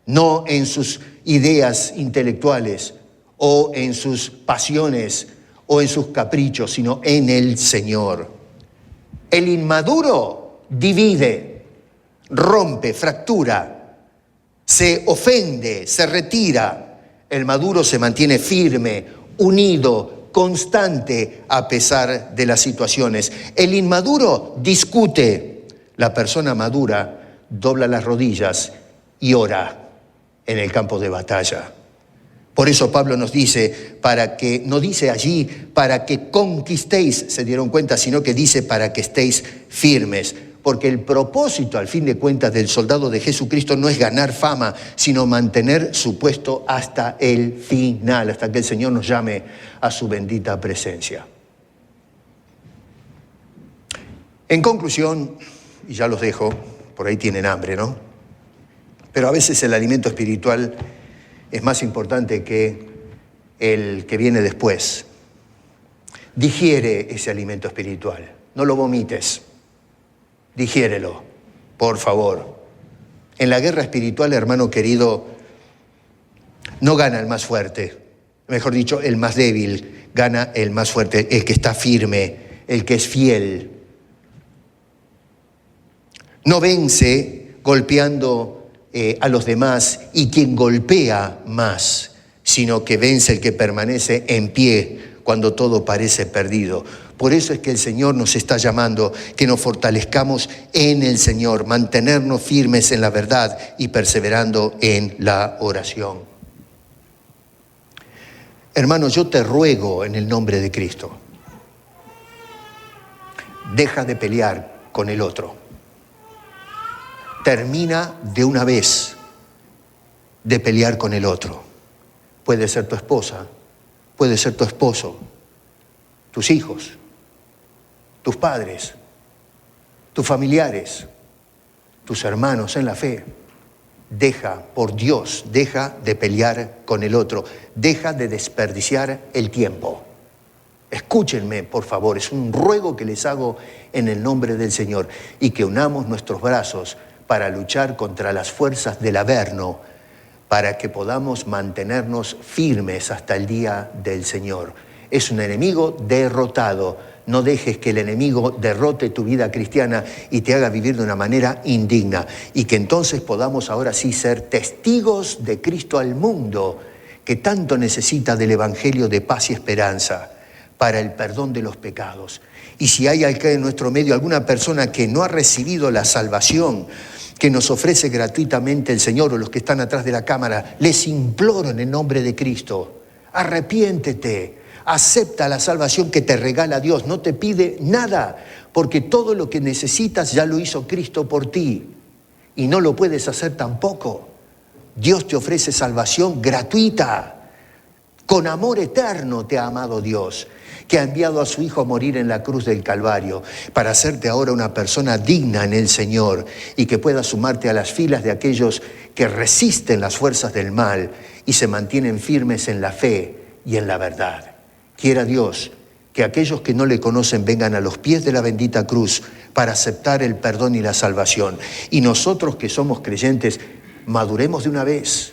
[SPEAKER 1] no en sus ideas intelectuales o en sus pasiones o en sus caprichos, sino en el Señor. El inmaduro divide, rompe, fractura, se ofende, se retira. El maduro se mantiene firme, unido, constante a pesar de las situaciones. El inmaduro discute. La persona madura dobla las rodillas y ora en el campo de batalla. Por eso Pablo nos dice, no dice allí para que conquistéis, se dieron cuenta, sino que dice para que estéis firmes. Porque el propósito, al fin de cuentas, del soldado de Jesucristo no es ganar fama, sino mantener su puesto hasta el final, hasta que el Señor nos llame a su bendita presencia. En conclusión, y ya los dejo, por ahí tienen hambre, ¿no? Pero a veces el alimento espiritual es más importante que el que viene después. Digiere ese alimento espiritual, no lo vomites. Digiérelo, por favor. En la guerra espiritual, hermano querido, no gana el más fuerte. Mejor dicho, el más débil, gana el más fuerte, el que está firme, el que es fiel. No vence golpeando a los demás y quien golpea más, sino que vence el que permanece en pie cuando todo parece perdido. Por eso es que el Señor nos está llamando que nos fortalezcamos en el Señor, mantenernos firmes en la verdad y perseverando en la oración. Hermano, yo te ruego en el nombre de Cristo, deja de pelear con el otro. Termina de una vez de pelear con el otro. Puede ser tu esposa, puede ser tu esposo, tus hijos, tus padres, tus familiares, tus hermanos en la fe. Deja, por Dios, deja de pelear con el otro. Deja de desperdiciar el tiempo. Escúchenme, por favor, es un ruego que les hago en el nombre del Señor y que unamos nuestros brazos para luchar contra las fuerzas del Averno, para que podamos mantenernos firmes hasta el día del Señor. Es un enemigo derrotado. No dejes que el enemigo derrote tu vida cristiana y te haga vivir de una manera indigna. Y que entonces podamos ahora sí ser testigos de Cristo al mundo, que tanto necesita del Evangelio de paz y esperanza para el perdón de los pecados. Y si hay acá en nuestro medio alguna persona que no ha recibido la salvación que nos ofrece gratuitamente el Señor, o los que están atrás de la cámara, les imploro en el nombre de Cristo, arrepiéntete, acepta la salvación que te regala Dios, no te pide nada, porque todo lo que necesitas ya lo hizo Cristo por ti y no lo puedes hacer tampoco. Dios te ofrece salvación gratuita, con amor eterno te ha amado Dios, que ha enviado a su Hijo a morir en la cruz del Calvario para hacerte ahora una persona digna en el Señor y que puedas sumarte a las filas de aquellos que resisten las fuerzas del mal y se mantienen firmes en la fe y en la verdad. Quiera Dios que aquellos que no le conocen vengan a los pies de la bendita cruz para aceptar el perdón y la salvación. Y nosotros que somos creyentes, maduremos de una vez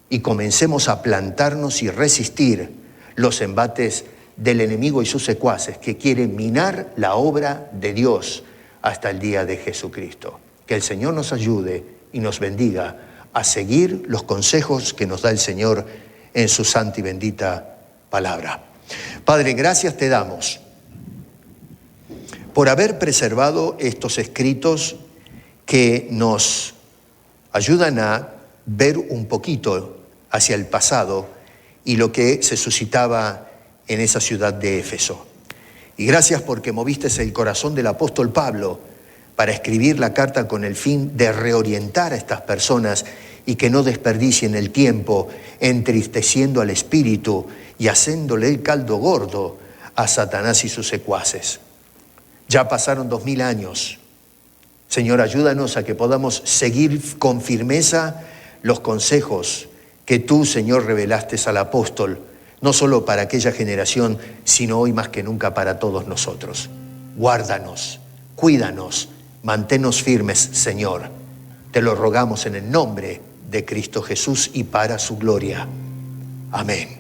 [SPEAKER 1] y comencemos a plantarnos y resistir los embates del enemigo y sus secuaces que quieren minar la obra de Dios hasta el día de Jesucristo. Que el Señor nos ayude y nos bendiga a seguir los consejos que nos da el Señor en su santa y bendita palabra. Padre, gracias te damos por haber preservado estos escritos que nos ayudan a ver un poquito hacia el pasado y lo que se suscitaba en esa ciudad de Éfeso. Y gracias porque moviste el corazón del apóstol Pablo para escribir la carta con el fin de reorientar a estas personas y que no desperdicien el tiempo entristeciendo al espíritu y haciéndole el caldo gordo a Satanás y sus secuaces. Ya pasaron 2000 años. Señor, ayúdanos a que podamos seguir con firmeza los consejos que tú, Señor, revelaste al apóstol, no solo para aquella generación, sino hoy más que nunca para todos nosotros. Guárdanos, cuídanos, manténnos firmes, Señor. Te lo rogamos en el nombre de Cristo Jesús y para su gloria. Amén.